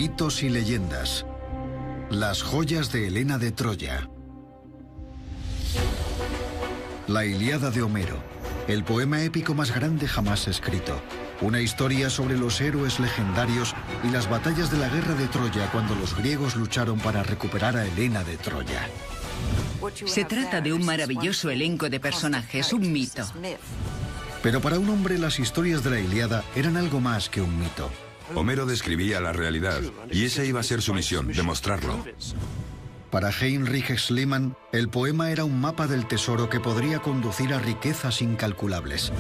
Mitos y leyendas. Las joyas de Helena de Troya. La Ilíada de Homero, el poema épico más grande jamás escrito. Una historia sobre los héroes legendarios y las batallas de la guerra de Troya cuando los griegos lucharon para recuperar a Helena de Troya. Se trata de un maravilloso elenco de personajes, un mito. Pero para un hombre las historias de la Ilíada eran algo más que un mito. Homero describía la realidad, y esa iba a ser su misión, demostrarlo. Para Heinrich Schliemann, el poema era un mapa del tesoro que podría conducir a riquezas incalculables.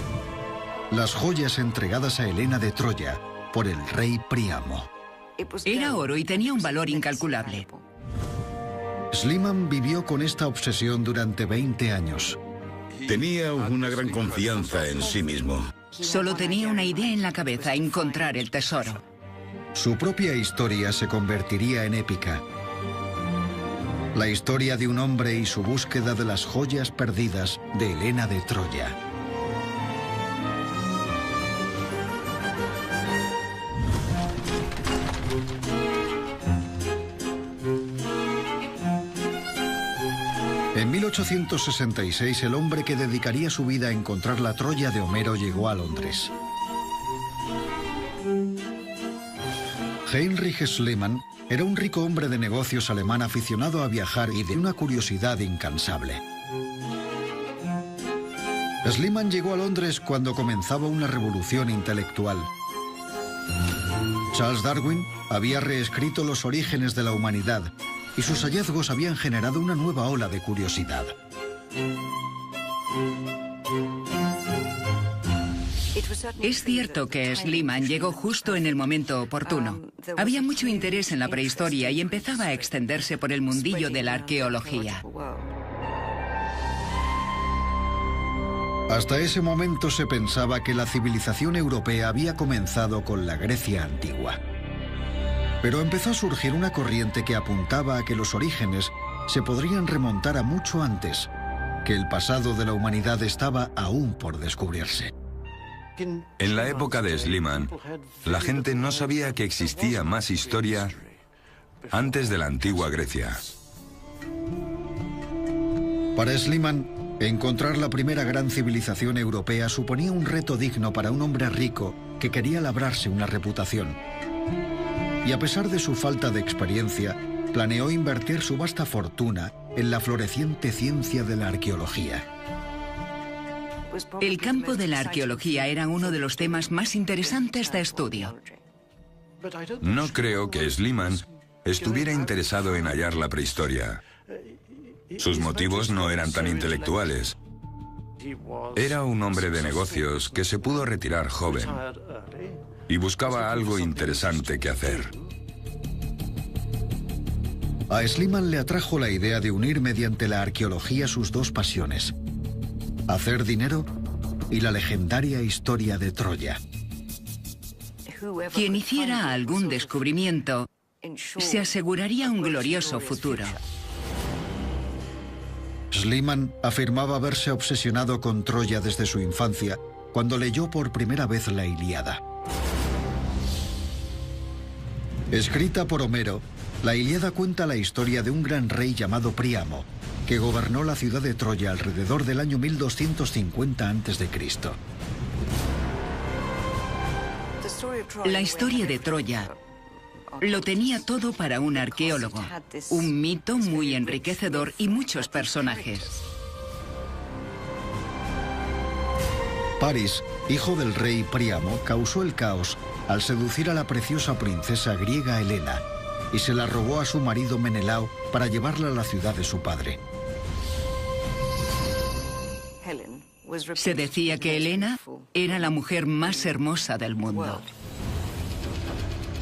Las joyas entregadas a Helena de Troya por el rey Príamo. Era oro y tenía un valor incalculable. Schliemann vivió con esta obsesión durante 20 años. Tenía una gran confianza en sí mismo. Solo tenía una idea en la cabeza: encontrar el tesoro. Su propia historia se convertiría en épica. La historia de un hombre y su búsqueda de las joyas perdidas de Helena de Troya. En 1866, el hombre que dedicaría su vida a encontrar la Troya de Homero llegó a Londres. Heinrich Schliemann era un rico hombre de negocios alemán aficionado a viajar y de una curiosidad incansable. Schliemann llegó a Londres cuando comenzaba una revolución intelectual. Charles Darwin había reescrito los orígenes de la humanidad y sus hallazgos habían generado una nueva ola de curiosidad. Es cierto que Schliemann llegó justo en el momento oportuno. Había mucho interés en la prehistoria y empezaba a extenderse por el mundillo de la arqueología. Hasta ese momento se pensaba que la civilización europea había comenzado con la Grecia antigua. Pero empezó a surgir una corriente que apuntaba a que los orígenes se podrían remontar a mucho antes, que el pasado de la humanidad estaba aún por descubrirse. En la época de Schliemann, la gente no sabía que existía más historia antes de la antigua Grecia. Para Schliemann, encontrar la primera gran civilización europea suponía un reto digno para un hombre rico que quería labrarse una reputación. Y a pesar de su falta de experiencia, planeó invertir su vasta fortuna en la floreciente ciencia de la arqueología. El campo de la arqueología era uno de los temas más interesantes de estudio. No creo que Schliemann estuviera interesado en hallar la prehistoria. Sus motivos no eran tan intelectuales. Era un hombre de negocios que se pudo retirar joven y buscaba algo interesante que hacer. A Schliemann le atrajo la idea de unir mediante la arqueología sus dos pasiones: hacer dinero y la legendaria historia de Troya. Quien hiciera algún descubrimiento se aseguraría un glorioso futuro. Schliemann afirmaba haberse obsesionado con Troya desde su infancia, cuando leyó por primera vez la Ilíada. Escrita por Homero, la Ilíada cuenta la historia de un gran rey llamado Príamo, que gobernó la ciudad de Troya alrededor del año 1250 a.C. La historia de Troya lo tenía todo para un arqueólogo. Un mito muy enriquecedor y muchos personajes. Paris, hijo del rey Príamo, causó el caos al seducir a la preciosa princesa griega Helena y se la robó a su marido Menelao para llevarla a la ciudad de su padre. Se decía que Helena era la mujer más hermosa del mundo.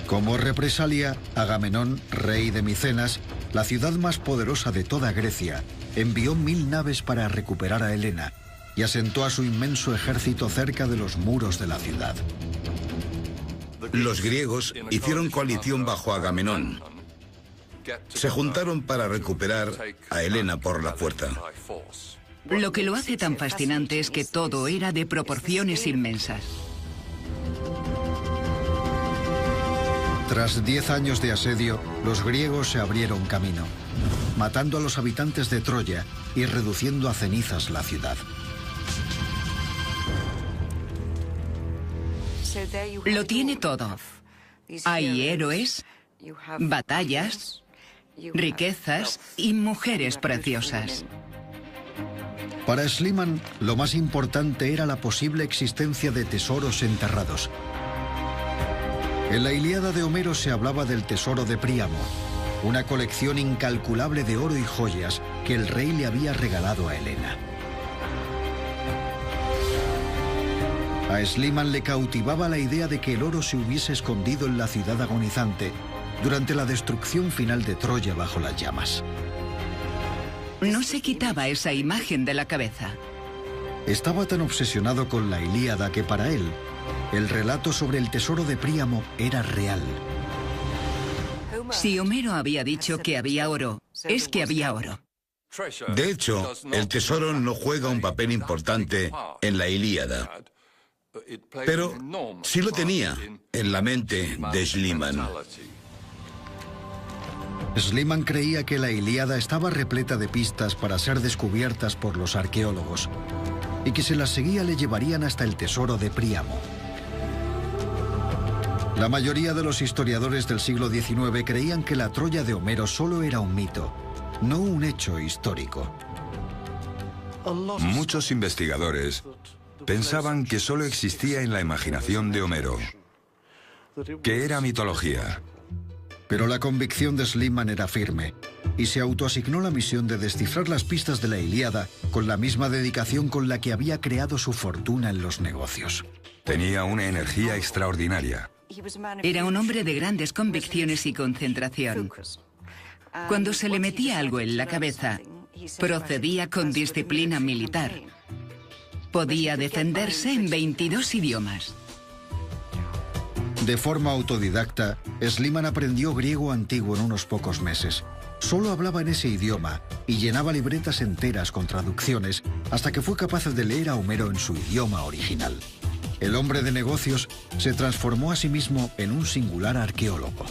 Como represalia, Agamenón, rey de Micenas, la ciudad más poderosa de toda Grecia, envió 1000 naves para recuperar a Helena y asentó a su inmenso ejército cerca de los muros de la ciudad. Los griegos hicieron coalición bajo Agamenón. Se juntaron para recuperar a Helena por la fuerza. Lo que lo hace tan fascinante es que todo era de proporciones inmensas. Tras 10 años de asedio, los griegos se abrieron camino, matando a los habitantes de Troya y reduciendo a cenizas la ciudad. Lo tiene todo. Hay héroes, batallas, riquezas y mujeres preciosas. Para Schliemann, lo más importante era la posible existencia de tesoros enterrados. En la Ilíada de Homero se hablaba del tesoro de Príamo, una colección incalculable de oro y joyas que el rey le había regalado a Helena. A Schliemann le cautivaba la idea de que el oro se hubiese escondido en la ciudad agonizante durante la destrucción final de Troya bajo las llamas. No se quitaba esa imagen de la cabeza. Estaba tan obsesionado con la Ilíada que para él, el relato sobre el tesoro de Príamo era real. Si Homero había dicho que había oro, es que había oro. De hecho, el tesoro no juega un papel importante en la Ilíada, pero sí lo tenía en la mente de Schliemann. Schliemann creía que la Ilíada estaba repleta de pistas para ser descubiertas por los arqueólogos y que si las seguía le llevarían hasta el tesoro de Príamo. La mayoría de los historiadores del siglo XIX creían que la Troya de Homero solo era un mito, no un hecho histórico. Muchos investigadores pensaban que solo existía en la imaginación de Homero, que era mitología. Pero la convicción de Schliemann era firme y se autoasignó la misión de descifrar las pistas de la Ilíada con la misma dedicación con la que había creado su fortuna en los negocios. Tenía una energía extraordinaria. Era un hombre de grandes convicciones y concentración. Cuando se le metía algo en la cabeza, procedía con disciplina militar. Podía defenderse en 22 idiomas. De forma autodidacta, Schliemann aprendió griego antiguo en unos pocos meses. Solo hablaba en ese idioma y llenaba libretas enteras con traducciones hasta que fue capaz de leer a Homero en su idioma original. El hombre de negocios se transformó a sí mismo en un singular arqueólogo.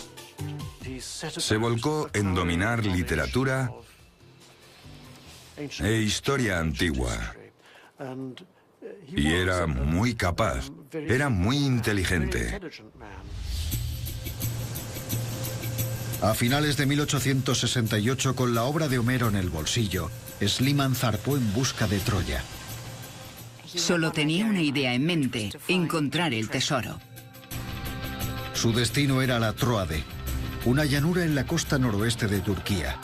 Se volcó en dominar literatura e historia antigua. Y era muy capaz, era muy inteligente. A finales de 1868, con la obra de Homero en el bolsillo, Schliemann zarpó en busca de Troya. Solo tenía una idea en mente: encontrar el tesoro. Su destino era la Tróade, una llanura en la costa noroeste de Turquía.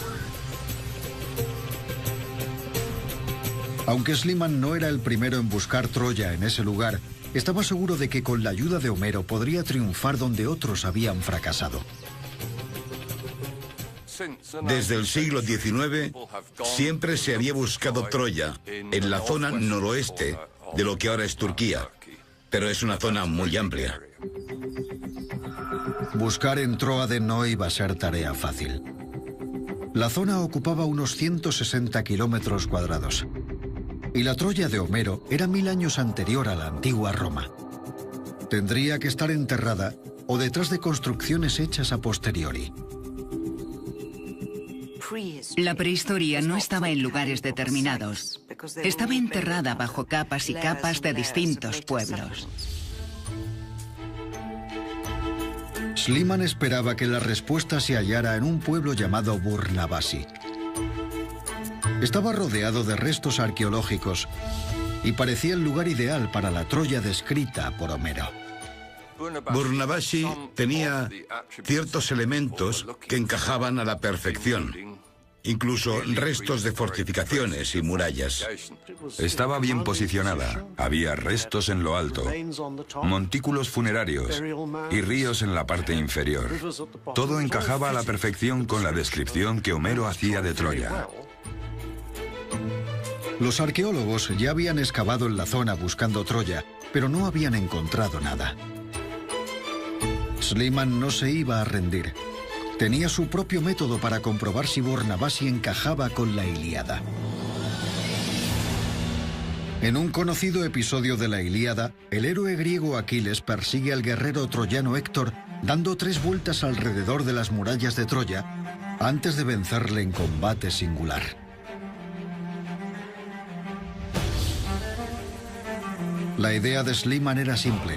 Aunque Schliemann no era el primero en buscar Troya en ese lugar, estaba seguro de que con la ayuda de Homero podría triunfar donde otros habían fracasado. Desde el siglo XIX, siempre se había buscado Troya en la zona noroeste de lo que ahora es Turquía, pero es una zona muy amplia. Buscar en Tróade no iba a ser tarea fácil. La zona ocupaba unos 160 kilómetros cuadrados. Y la Troya de Homero era 1000 años anterior a la antigua Roma. Tendría que estar enterrada o detrás de construcciones hechas a posteriori. La prehistoria no estaba en lugares determinados. Estaba enterrada bajo capas y capas de distintos pueblos. Schliemann esperaba que la respuesta se hallara en un pueblo llamado Burnavasi. Estaba rodeado de restos arqueológicos y parecía el lugar ideal para la Troya descrita por Homero. Burnavasi tenía ciertos elementos que encajaban a la perfección, incluso restos de fortificaciones y murallas. Estaba bien posicionada, había restos en lo alto, montículos funerarios y ríos en la parte inferior. Todo encajaba a la perfección con la descripción que Homero hacía de Troya. Los arqueólogos ya habían excavado en la zona buscando Troya, pero no habían encontrado nada. Schliemann no se iba a rendir. Tenía su propio método para comprobar si Burnavasi encajaba con la Ilíada. En un conocido episodio de la Ilíada, el héroe griego Aquiles persigue al guerrero troyano Héctor dando 3 vueltas alrededor de las murallas de Troya antes de vencerle en combate singular. La idea de Schliemann era simple: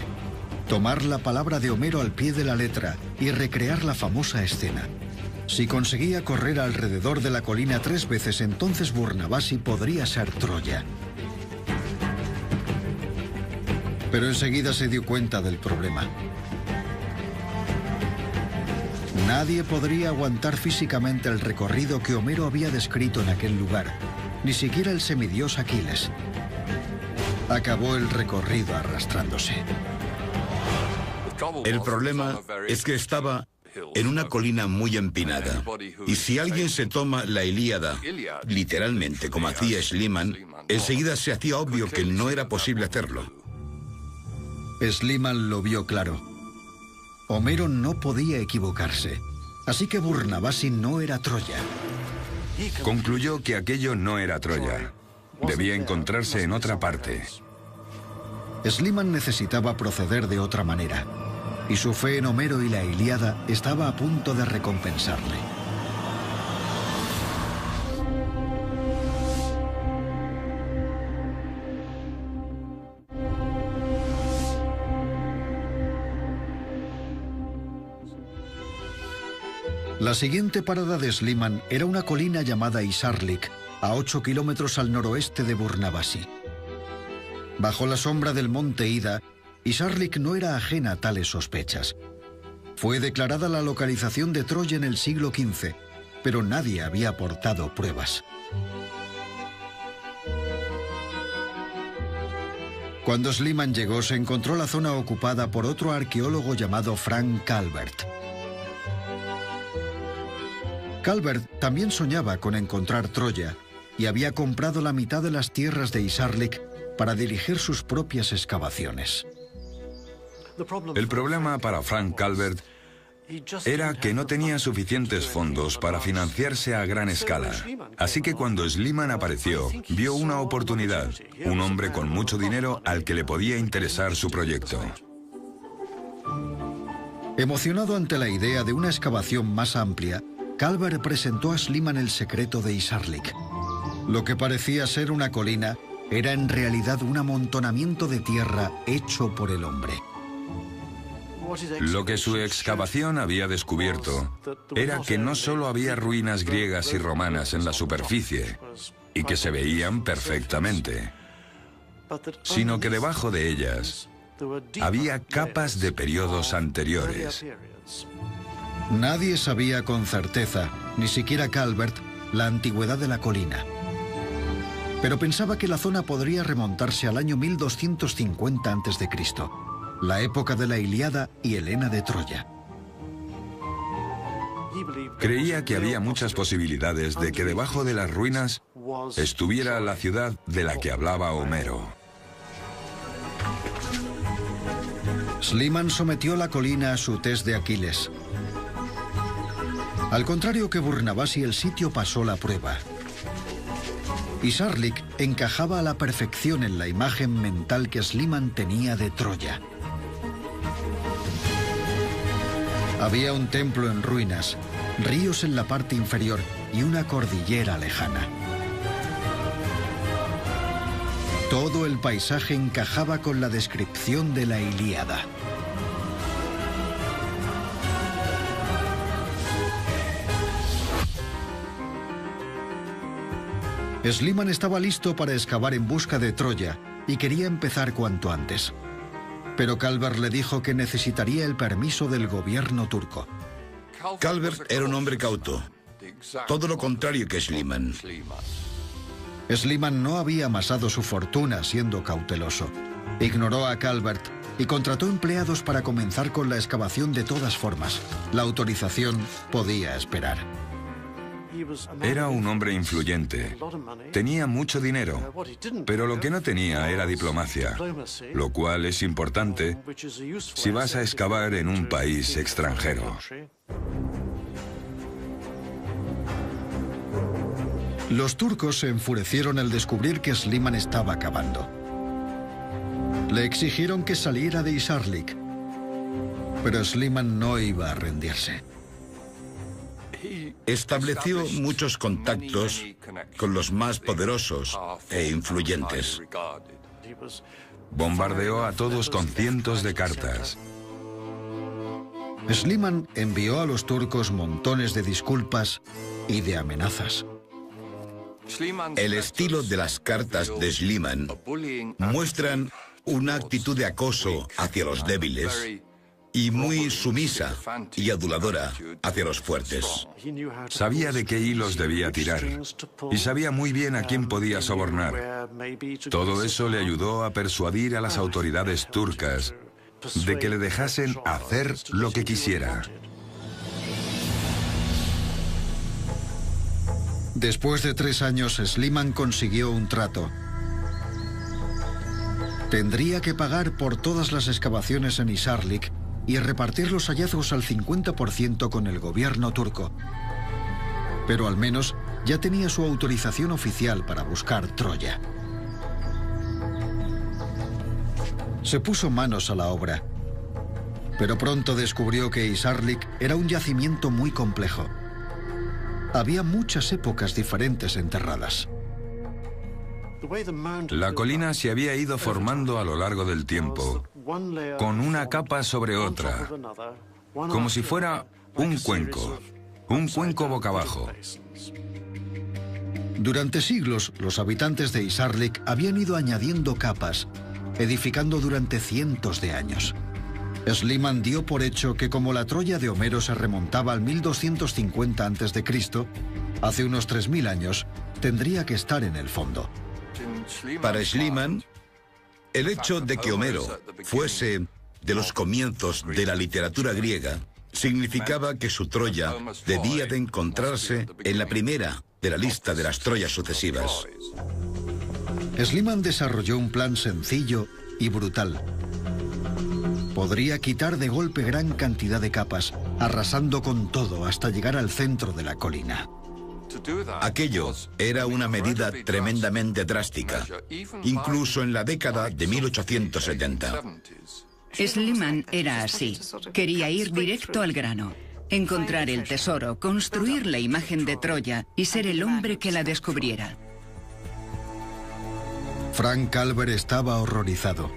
tomar la palabra de Homero al pie de la letra y recrear la famosa escena. Si conseguía correr alrededor de la colina 3 veces, entonces Burnavasi podría ser Troya. Pero enseguida se dio cuenta del problema. Nadie podría aguantar físicamente el recorrido que Homero había descrito en aquel lugar, ni siquiera el semidios Aquiles. Acabó el recorrido arrastrándose. El problema es que estaba en una colina muy empinada. Y si alguien se toma la Ilíada literalmente, como hacía Schliemann, enseguida se hacía obvio que no era posible hacerlo. Schliemann lo vio claro. Homero no podía equivocarse, así que Burnavasi no era Troya. Concluyó que aquello no era Troya. Debía encontrarse en otra parte. Schliemann necesitaba proceder de otra manera, y su fe en Homero y la Ilíada estaba a punto de recompensarle. La siguiente parada de Schliemann era una colina llamada Isarlik, a 8 kilómetros al noroeste de Burnavasi. Bajo la sombra del monte Ida, Isarlik no era ajena a tales sospechas. Fue declarada la localización de Troya en el siglo XV, pero nadie había aportado pruebas. Cuando Schliemann llegó, se encontró la zona ocupada por otro arqueólogo llamado Frank Calvert. Calvert también soñaba con encontrar Troya y había comprado la mitad de las tierras de Isarlik para dirigir sus propias excavaciones. El problema para Frank Calvert era que no tenía suficientes fondos para financiarse a gran escala. Así que cuando Schliemann apareció, vio una oportunidad, un hombre con mucho dinero al que le podía interesar su proyecto. Emocionado ante la idea de una excavación más amplia, Calvert presentó a Schliemann el secreto de Isarlik. Lo que parecía ser una colina era en realidad un amontonamiento de tierra hecho por el hombre. Lo que su excavación había descubierto era que no solo había ruinas griegas y romanas en la superficie, y que se veían perfectamente, sino que debajo de ellas había capas de periodos anteriores. Nadie sabía con certeza, ni siquiera Calvert, la antigüedad de la colina. Pero pensaba que la zona podría remontarse al año 1250 a.C., la época de la Ilíada y Helena de Troya. Creía que había muchas posibilidades de que debajo de las ruinas estuviera la ciudad de la que hablaba Homero. Schliemann sometió la colina a su test de Aquiles. Al contrario que Burnavasi, el sitio pasó la prueba. Isarlik encajaba a la perfección en la imagen mental que Schliemann tenía de Troya. Había un templo en ruinas, ríos en la parte inferior y una cordillera lejana. Todo el paisaje encajaba con la descripción de la Ilíada. Schliemann estaba listo para excavar en busca de Troya y quería empezar cuanto antes. Pero Calvert le dijo que necesitaría el permiso del gobierno turco. Calvert era un hombre cauto, todo lo contrario que Schliemann. Schliemann no había amasado su fortuna siendo cauteloso. Ignoró a Calvert y contrató empleados para comenzar con la excavación de todas formas. La autorización podía esperar. Era un hombre influyente. Tenía mucho dinero, pero lo que no tenía era diplomacia, lo cual es importante si vas a excavar en un país extranjero. Los turcos se enfurecieron al descubrir que Sliman estaba acabando. Le exigieron que saliera de Hisarlik, pero Sliman no iba a rendirse. Estableció muchos contactos con los más poderosos e influyentes. Bombardeó a todos con cientos de cartas. Sliman envió a los turcos montones de disculpas y de amenazas. El estilo de las cartas de Sliman muestran una actitud de acoso hacia los débiles y muy sumisa y aduladora hacia los fuertes. Sabía de qué hilos debía tirar y sabía muy bien a quién podía sobornar. Todo eso le ayudó a persuadir a las autoridades turcas de que le dejasen hacer lo que quisiera. Después de 3 años, Sliman consiguió un trato. Tendría que pagar por todas las excavaciones en Hisarlik y repartir los hallazgos al 50% con el gobierno turco. Pero al menos ya tenía su autorización oficial para buscar Troya. Se puso manos a la obra, pero pronto descubrió que Hisarlik era un yacimiento muy complejo. Había muchas épocas diferentes enterradas. La colina se había ido formando a lo largo del tiempo, con una capa sobre otra, como si fuera un cuenco boca abajo. Durante siglos, los habitantes de Hisarlik habían ido añadiendo capas, edificando durante cientos de años. Sliman dio por hecho que como la Troya de Homero se remontaba al 1250 a.C., hace unos 3000 años, tendría que estar en el fondo. Para Sliman, el hecho de que Homero fuese de los comienzos de la literatura griega significaba que su Troya debía de encontrarse en la primera de la lista de las Troyas sucesivas. Sliman desarrolló un plan sencillo y brutal. Podría quitar de golpe gran cantidad de capas, arrasando con todo hasta llegar al centro de la colina. Aquello era una medida tremendamente drástica, incluso en la década de 1870. Sliman era así. Quería ir directo al grano, encontrar el tesoro, construir la imagen de Troya y ser el hombre que la descubriera. Frank Calver estaba horrorizado.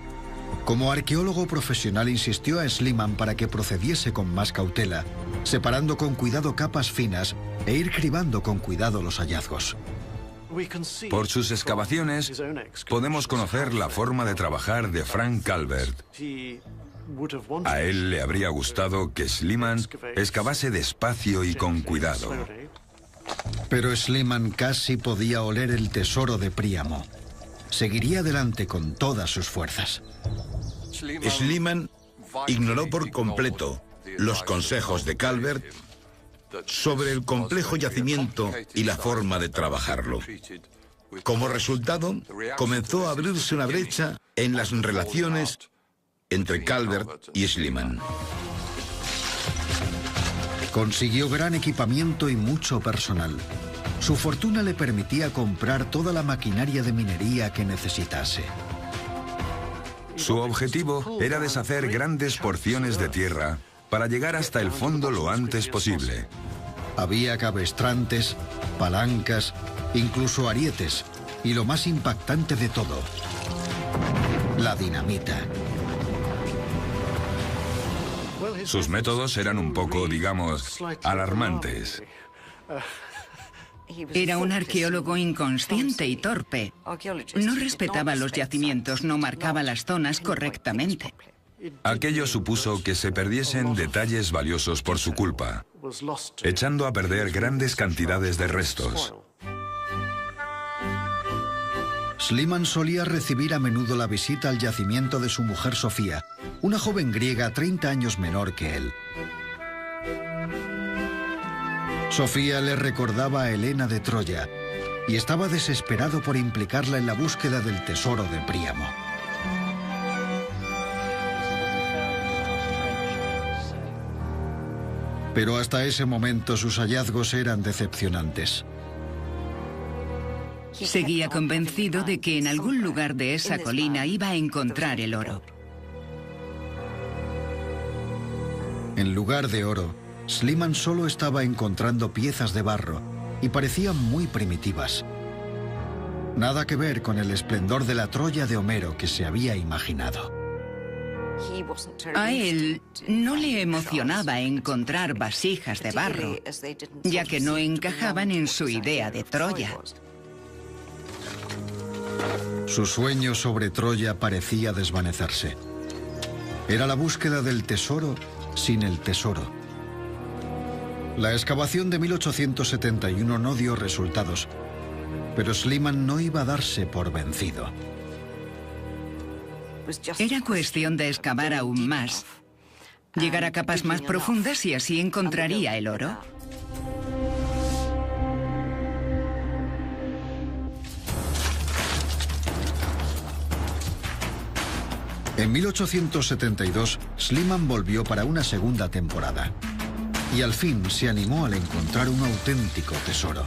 Como arqueólogo profesional insistió a Sliman para que procediese con más cautela, separando con cuidado capas finas e ir cribando con cuidado los hallazgos. Por sus excavaciones, podemos conocer la forma de trabajar de Frank Calvert. A él le habría gustado que Sliman excavase despacio y con cuidado. Pero Sliman casi podía oler el tesoro de Príamo. Seguiría adelante con todas sus fuerzas. Sliman ignoró por completo los consejos de Calvert sobre el complejo yacimiento y la forma de trabajarlo. Como resultado, comenzó a abrirse una brecha en las relaciones entre Calvert y Sliman. Consiguió gran equipamiento y mucho personal. Su fortuna le permitía comprar toda la maquinaria de minería que necesitase. Su objetivo era deshacer grandes porciones de tierra para llegar hasta el fondo lo antes posible. Había cabestrantes, palancas, incluso arietes, y lo más impactante de todo, la dinamita. Sus métodos eran un poco, digamos, alarmantes. Era un arqueólogo inconsciente y torpe. No respetaba los yacimientos, no marcaba las zonas correctamente. Aquello supuso que se perdiesen detalles valiosos por su culpa, echando a perder grandes cantidades de restos. Sliman solía recibir a menudo la visita al yacimiento de su mujer Sofía, una joven griega 30 años menor que él. Sofía le recordaba a Helena de Troya y estaba desesperado por implicarla en la búsqueda del tesoro de Príamo. Pero hasta ese momento sus hallazgos eran decepcionantes. Seguía convencido de que en algún lugar de esa colina iba a encontrar el oro. En lugar de oro, Schliemann solo estaba encontrando piezas de barro y parecían muy primitivas. Nada que ver con el esplendor de la Troya de Homero que se había imaginado. A él no le emocionaba encontrar vasijas de barro, ya que no encajaban en su idea de Troya. Su sueño sobre Troya parecía desvanecerse. Era la búsqueda del tesoro sin el tesoro. La excavación de 1871 no dio resultados, pero Schliemann no iba a darse por vencido. Era cuestión de excavar aún más, llegar a capas más profundas y así encontraría el oro. En 1872, Schliemann volvió para una segunda temporada y al fin se animó al encontrar un auténtico tesoro.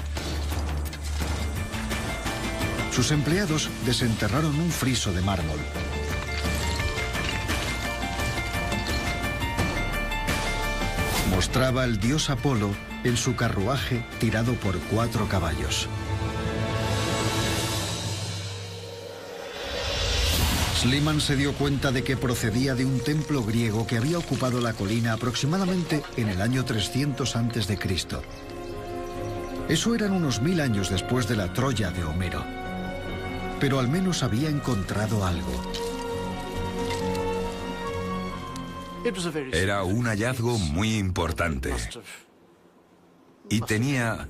Sus empleados desenterraron un friso de mármol. Mostraba al dios Apolo en su carruaje tirado por 4 caballos. Schliemann se dio cuenta de que procedía de un templo griego que había ocupado la colina aproximadamente en el año 300 a.C. Eso eran unos 1000 años después de la Troya de Homero. Pero al menos había encontrado algo. Era un hallazgo muy importante y tenía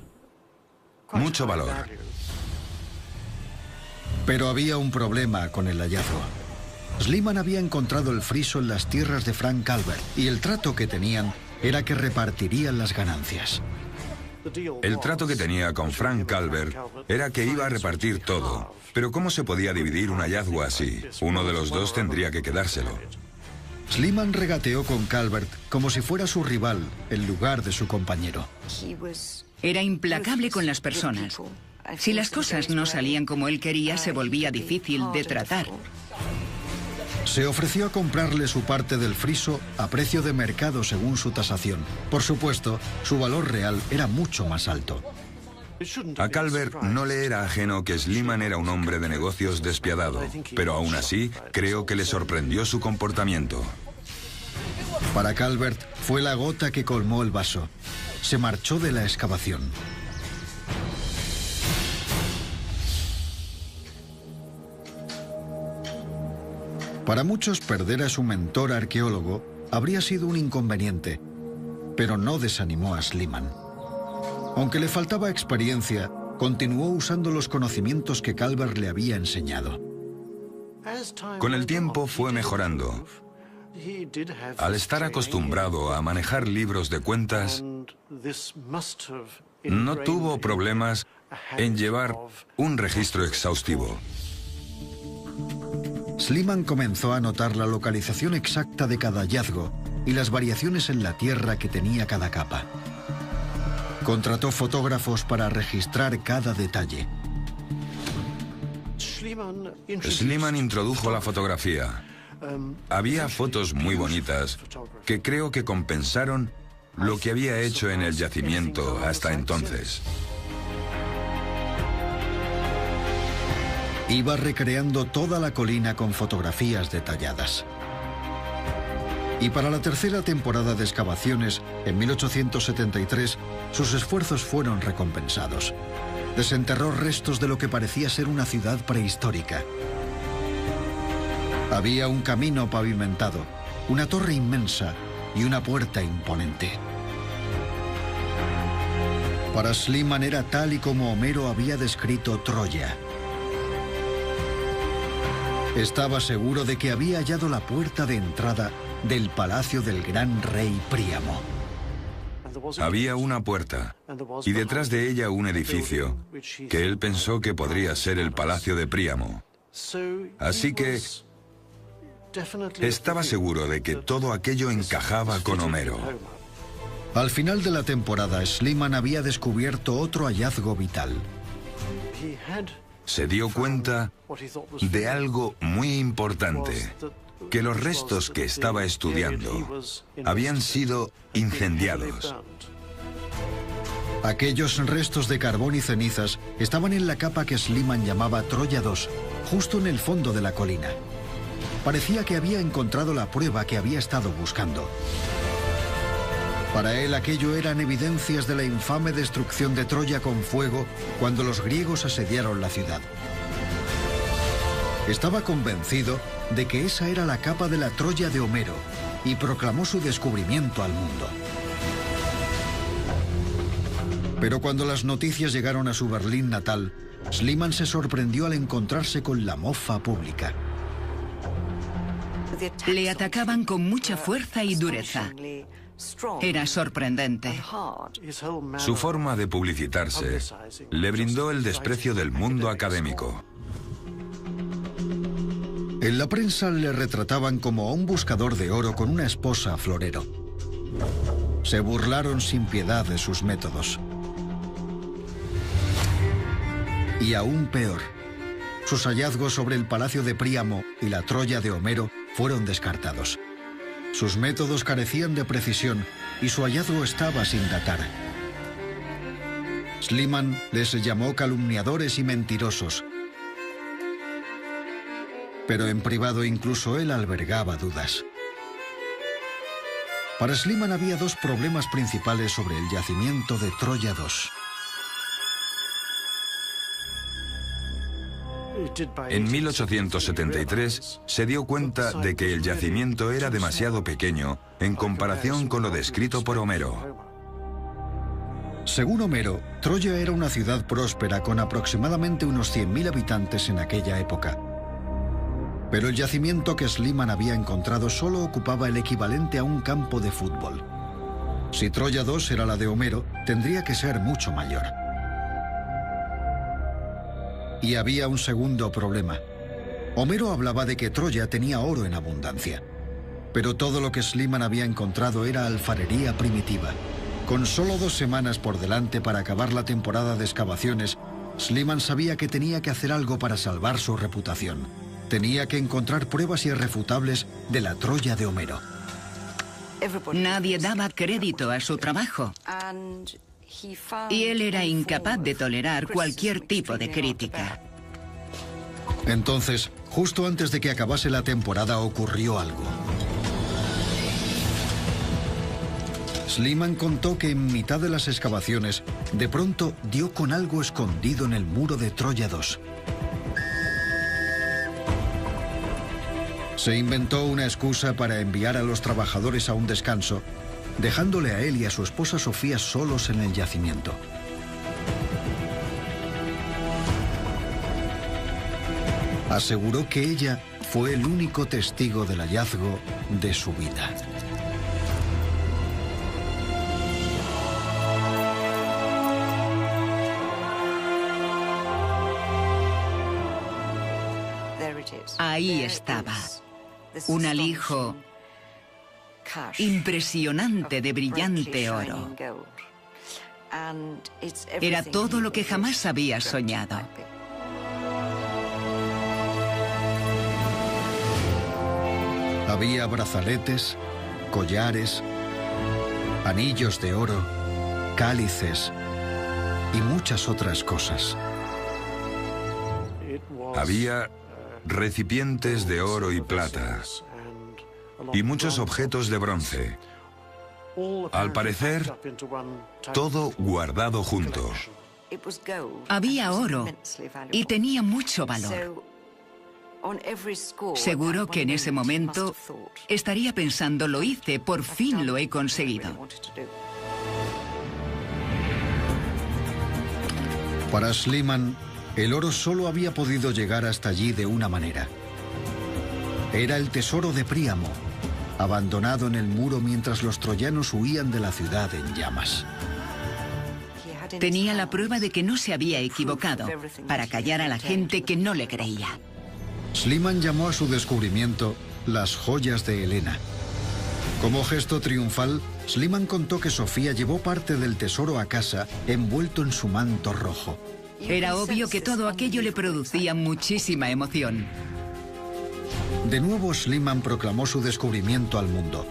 mucho valor. Pero había un problema con el hallazgo. Schliemann había encontrado el friso en las tierras de Frank Calvert y el trato que tenían era que repartirían las ganancias. El trato que tenía con Frank Calvert era que iba a repartir todo. Pero ¿cómo se podía dividir un hallazgo así? Uno de los dos tendría que quedárselo. Schliemann regateó con Calvert como si fuera su rival en lugar de su compañero. Era implacable con las personas. Si las cosas no salían como él quería, se volvía difícil de tratar. Se ofreció a comprarle su parte del friso a precio de mercado según su tasación. Por supuesto, su valor real era mucho más alto. A Calvert no le era ajeno que Schliemann era un hombre de negocios despiadado, pero aún así creo que le sorprendió su comportamiento. Para Calvert fue la gota que colmó el vaso. Se marchó de la excavación. Para muchos, perder a su mentor arqueólogo habría sido un inconveniente, pero no desanimó a Schliemann. Aunque le faltaba experiencia, continuó usando los conocimientos que Calvert le había enseñado. Con el tiempo fue mejorando. Al estar acostumbrado a manejar libros de cuentas, no tuvo problemas en llevar un registro exhaustivo. Schliemann comenzó a anotar la localización exacta de cada hallazgo y las variaciones en la tierra que tenía cada capa. Contrató fotógrafos para registrar cada detalle. Schliemann introdujo la fotografía. Había fotos muy bonitas que creo que compensaron lo que había hecho en el yacimiento hasta entonces. Iba recreando toda la colina con fotografías detalladas. Y para la tercera temporada de excavaciones, en 1873, sus esfuerzos fueron recompensados. Desenterró restos de lo que parecía ser una ciudad prehistórica. Había un camino pavimentado, una torre inmensa y una puerta imponente. Para Schliemann era tal y como Homero había descrito Troya. Estaba seguro de que había hallado la puerta de entrada del palacio del gran rey Príamo. Había una puerta y detrás de ella un edificio que él pensó que podría ser el palacio de Príamo. Así que estaba seguro de que todo aquello encajaba con Homero. Al final de la temporada, Schliemann había descubierto otro hallazgo vital. se dio cuenta de algo muy importante, que los restos que estaba estudiando habían sido incendiados. Aquellos restos de carbón y cenizas estaban en la capa que Schliemann llamaba Troya 2, justo en el fondo de la colina. Parecía que había encontrado la prueba que había estado buscando. Para él aquello eran evidencias de la infame destrucción de Troya con fuego cuando los griegos asediaron la ciudad. Estaba convencido de que esa era la capa de la Troya de Homero y proclamó su descubrimiento al mundo. Pero cuando las noticias llegaron a su Berlín natal, Schliemann se sorprendió al encontrarse con la mofa pública. Le atacaban con mucha fuerza y dureza. Era sorprendente. Su forma de publicitarse le brindó el desprecio del mundo académico. En la prensa le retrataban como a un buscador de oro con una esposa florero. Se burlaron sin piedad de sus métodos. Y aún peor, sus hallazgos sobre el palacio de Príamo y la Troya de Homero fueron descartados. Sus métodos carecían de precisión y su hallazgo estaba sin datar. Schliemann les llamó calumniadores y mentirosos. Pero en privado incluso él albergaba dudas. Para Schliemann había dos problemas principales sobre el yacimiento de Troya 2. En 1873 se dio cuenta de que el yacimiento era demasiado pequeño en comparación con lo descrito por Homero. Según Homero, Troya era una ciudad próspera con aproximadamente unos 100.000 habitantes en aquella época. Pero el yacimiento que Schliemann había encontrado solo ocupaba el equivalente a un campo de fútbol. Si Troya 2 era la de Homero, tendría que ser mucho mayor. Y había un segundo problema. Homero hablaba de que Troya tenía oro en abundancia. Pero todo lo que Schliemann había encontrado era alfarería primitiva. Con solo 2 semanas por delante para acabar la temporada de excavaciones, Schliemann sabía que tenía que hacer algo para salvar su reputación. Tenía que encontrar pruebas irrefutables de la Troya de Homero. Nadie daba crédito a su trabajo. Y él era incapaz de tolerar cualquier tipo de crítica. Entonces, justo antes de que acabase la temporada, ocurrió algo. Schliemann contó que en mitad de las excavaciones, de pronto dio con algo escondido en el muro de Troya 2. Se inventó una excusa para enviar a los trabajadores a un descanso, dejándole a él y a su esposa Sofía solos en el yacimiento. Aseguró que ella fue el único testigo del hallazgo de su vida. Ahí estaba, un alijo impresionante de brillante oro. Era todo lo que jamás había soñado. Había brazaletes, collares, anillos de oro, cálices y muchas otras cosas. Había recipientes de oro y plata y muchos objetos de bronce. Al parecer, todo guardado junto. Había oro y tenía mucho valor. Seguro que en ese momento estaría pensando, lo hice, por fin lo he conseguido. Para Schliemann, el oro solo había podido llegar hasta allí de una manera. Era el tesoro de Príamo, abandonado en el muro mientras los troyanos huían de la ciudad en llamas. Tenía la prueba de que no se había equivocado, para callar a la gente que no le creía. Schliemann llamó a su descubrimiento las joyas de Helena. Como gesto triunfal, Schliemann contó que Sofía llevó parte del tesoro a casa envuelto en su manto rojo. Era obvio que todo aquello le producía muchísima emoción. De nuevo, Schliemann proclamó su descubrimiento al mundo,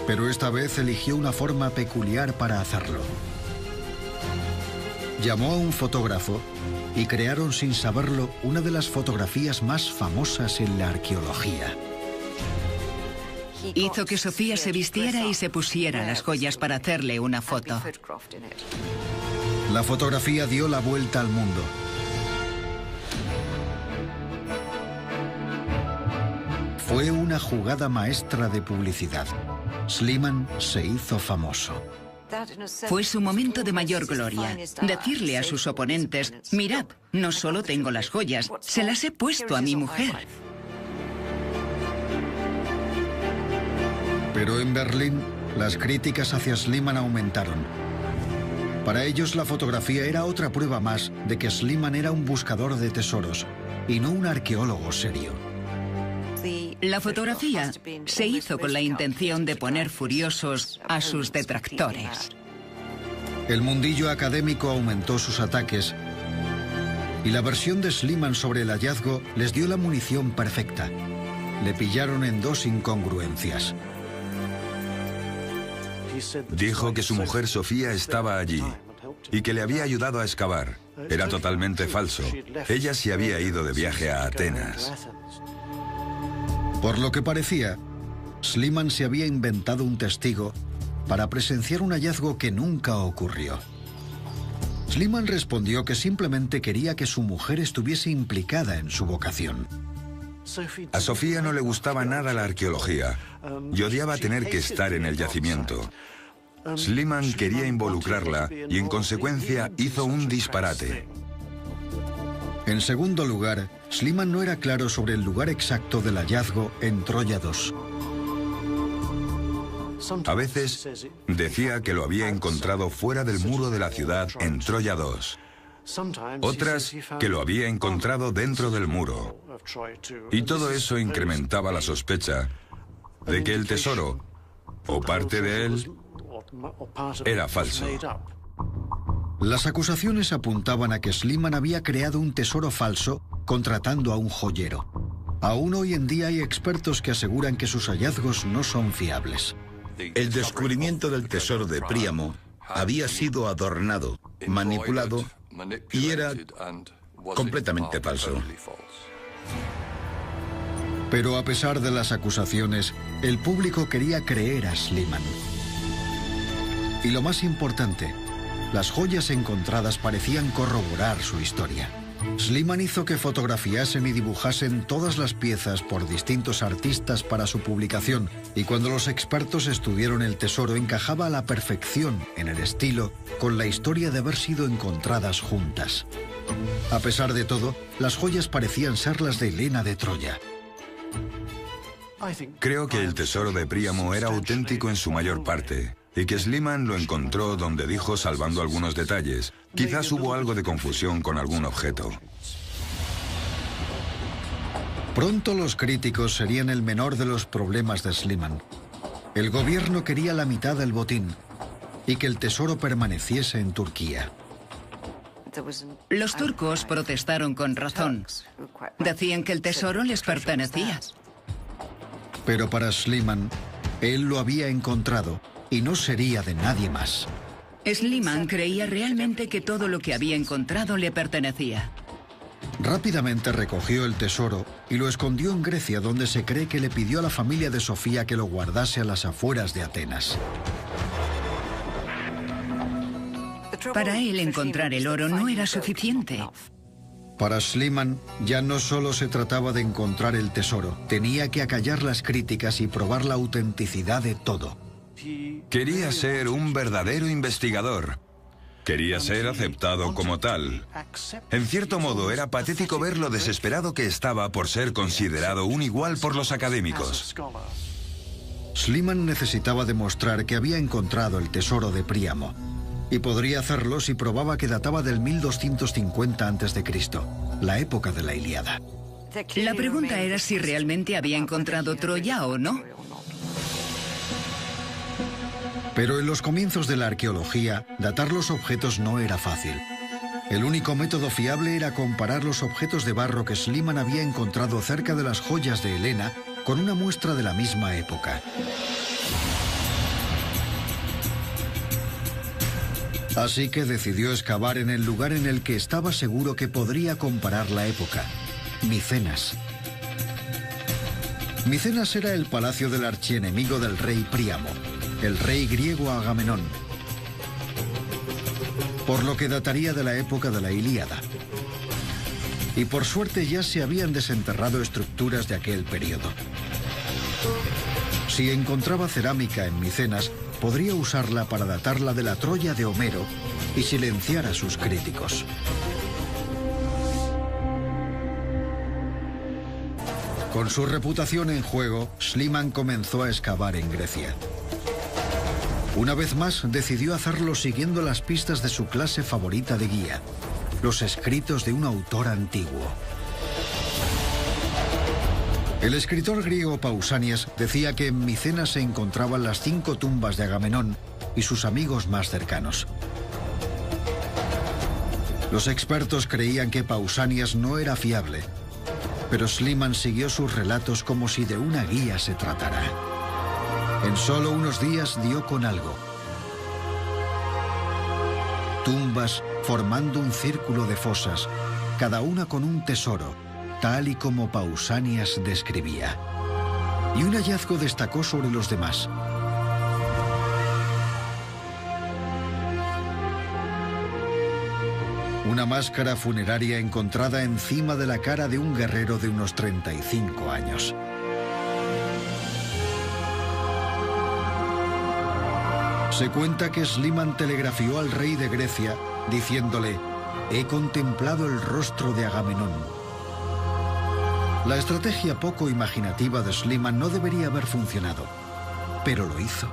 pero esta vez eligió una forma peculiar para hacerlo. Llamó a un fotógrafo y crearon sin saberlo una de las fotografías más famosas en la arqueología. Hizo que Sofía se vistiera y se pusiera las joyas para hacerle una foto. La fotografía dio la vuelta al mundo. Fue una jugada maestra de publicidad. Schliemann se hizo famoso. Fue su momento de mayor gloria. Decirle a sus oponentes: mirad, no solo tengo las joyas, se las he puesto a mi mujer. Pero en Berlín, las críticas hacia Schliemann aumentaron. Para ellos, la fotografía era otra prueba más de que Schliemann era un buscador de tesoros y no un arqueólogo serio. La fotografía se hizo con la intención de poner furiosos a sus detractores. El mundillo académico aumentó sus ataques y la versión de Schliemann sobre el hallazgo les dio la munición perfecta. Le pillaron en dos incongruencias. Dijo que su mujer Sofía estaba allí y que le había ayudado a excavar. Era totalmente falso. Ella se había ido de viaje a Atenas. Por lo que parecía, Schliemann se había inventado un testigo para presenciar un hallazgo que nunca ocurrió. Schliemann respondió que simplemente quería que su mujer estuviese implicada en su vocación. A Sofía no le gustaba nada la arqueología y odiaba tener que estar en el yacimiento. Schliemann quería involucrarla y en consecuencia hizo un disparate. En segundo lugar, Schliemann no era claro sobre el lugar exacto del hallazgo en Troya 2. A veces decía que lo había encontrado fuera del muro de la ciudad en Troya 2. Otras que lo había encontrado dentro del muro. Y todo eso incrementaba la sospecha de que el tesoro, o parte de él, era falso. Las acusaciones apuntaban a que Schliemann había creado un tesoro falso contratando a un joyero. Aún hoy en día hay expertos que aseguran que sus hallazgos no son fiables. El descubrimiento del tesoro de Príamo había sido adornado, manipulado y era completamente falso. Pero a pesar de las acusaciones, el público quería creer a Schliemann. Y lo más importante, las joyas encontradas parecían corroborar su historia. Schliemann hizo que fotografiasen y dibujasen todas las piezas por distintos artistas para su publicación, y cuando los expertos estudiaron el tesoro encajaba a la perfección en el estilo con la historia de haber sido encontradas juntas. A pesar de todo, las joyas parecían ser las de Helena de Troya. Creo que el tesoro de Príamo era auténtico en su mayor parte, y que Schliemann lo encontró donde dijo, salvando algunos detalles. Quizás hubo algo de confusión con algún objeto. Pronto los críticos serían el menor de los problemas de Schliemann. El gobierno quería la mitad del botín y que el tesoro permaneciese en Turquía. Los turcos protestaron con razón. Decían que el tesoro les pertenecía. Pero para Schliemann, él lo había encontrado y no sería de nadie más. Schliemann creía realmente que todo lo que había encontrado le pertenecía. Rápidamente recogió el tesoro y lo escondió en Grecia, donde se cree que le pidió a la familia de Sofía que lo guardase a las afueras de Atenas. Para él, encontrar el oro no era suficiente. Para Schliemann, ya no solo se trataba de encontrar el tesoro, tenía que acallar las críticas y probar la autenticidad de todo. Quería ser un verdadero investigador. Quería ser aceptado como tal. En cierto modo, era patético ver lo desesperado que estaba por ser considerado un igual por los académicos. Schliemann necesitaba demostrar que había encontrado el tesoro de Príamo. Y podría hacerlo si probaba que databa del 1250 a.C., la época de la Ilíada. La pregunta era si realmente había encontrado Troya o no. Pero en los comienzos de la arqueología, datar los objetos no era fácil. El único método fiable era comparar los objetos de barro que Schliemann había encontrado cerca de las joyas de Helena con una muestra de la misma época. Así que decidió excavar en el lugar en el que estaba seguro que podría comparar la época: Micenas. Micenas era el palacio del archienemigo del rey Príamo, el rey griego Agamenón, por lo que dataría de la época de la Ilíada. Y por suerte ya se habían desenterrado estructuras de aquel periodo. Si encontraba cerámica en Micenas, podría usarla para datarla de la Troya de Homero y silenciar a sus críticos. Con su reputación en juego, Schliemann comenzó a excavar en Grecia. Una vez más, decidió hacerlo siguiendo las pistas de su clase favorita de guía: los escritos de un autor antiguo. El escritor griego Pausanias decía que en Micenas se encontraban las 5 tumbas de Agamenón y sus amigos más cercanos. Los expertos creían que Pausanias no era fiable, pero Schliemann siguió sus relatos como si de una guía se tratara. En solo unos días dio con algo: tumbas formando un círculo de fosas, cada una con un tesoro, tal y como Pausanias describía. Y un hallazgo destacó sobre los demás. Una máscara funeraria encontrada encima de la cara de un guerrero de unos 35 años. Se cuenta que Schliemann telegrafió al rey de Grecia diciéndole: «He contemplado el rostro de Agamenón». La estrategia poco imaginativa de Schliemann no debería haber funcionado, pero lo hizo.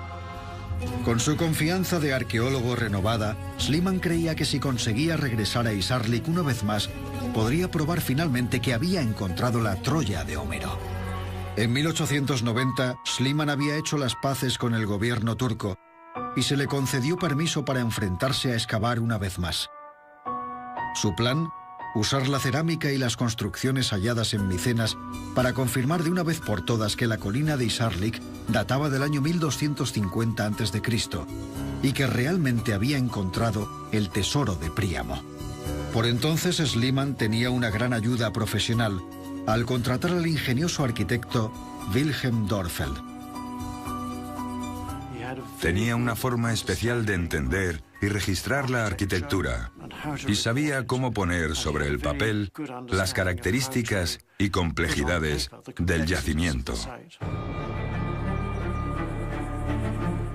Con su confianza de arqueólogo renovada, Schliemann creía que si conseguía regresar a Isarlik una vez más, podría probar finalmente que había encontrado la Troya de Homero. En 1890, Schliemann había hecho las paces con el gobierno turco y se le concedió permiso para enfrentarse a excavar una vez más. Su plan: usar la cerámica y las construcciones halladas en Micenas para confirmar de una vez por todas que la colina de Isarlik databa del año 1250 a.C. y que realmente había encontrado el tesoro de Príamo. Por entonces Schliemann tenía una gran ayuda profesional al contratar al ingenioso arquitecto Wilhelm Dörpfeld. Tenía una forma especial de entender y registrar la arquitectura, y sabía cómo poner sobre el papel las características y complejidades del yacimiento.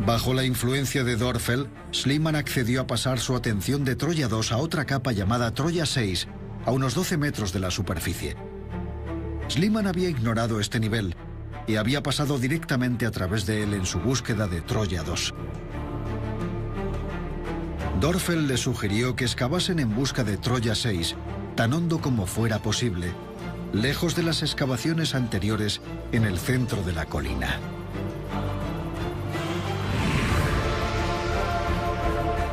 Bajo la influencia de Dörpfeld, Schliemann accedió a pasar su atención de Troya 2 a otra capa llamada Troya 6, a unos 12 metros de la superficie. Schliemann había ignorado este nivel y había pasado directamente a través de él en su búsqueda de Troya 2. Dörpfeld le sugirió que excavasen en busca de Troya 6, tan hondo como fuera posible, lejos de las excavaciones anteriores en el centro de la colina.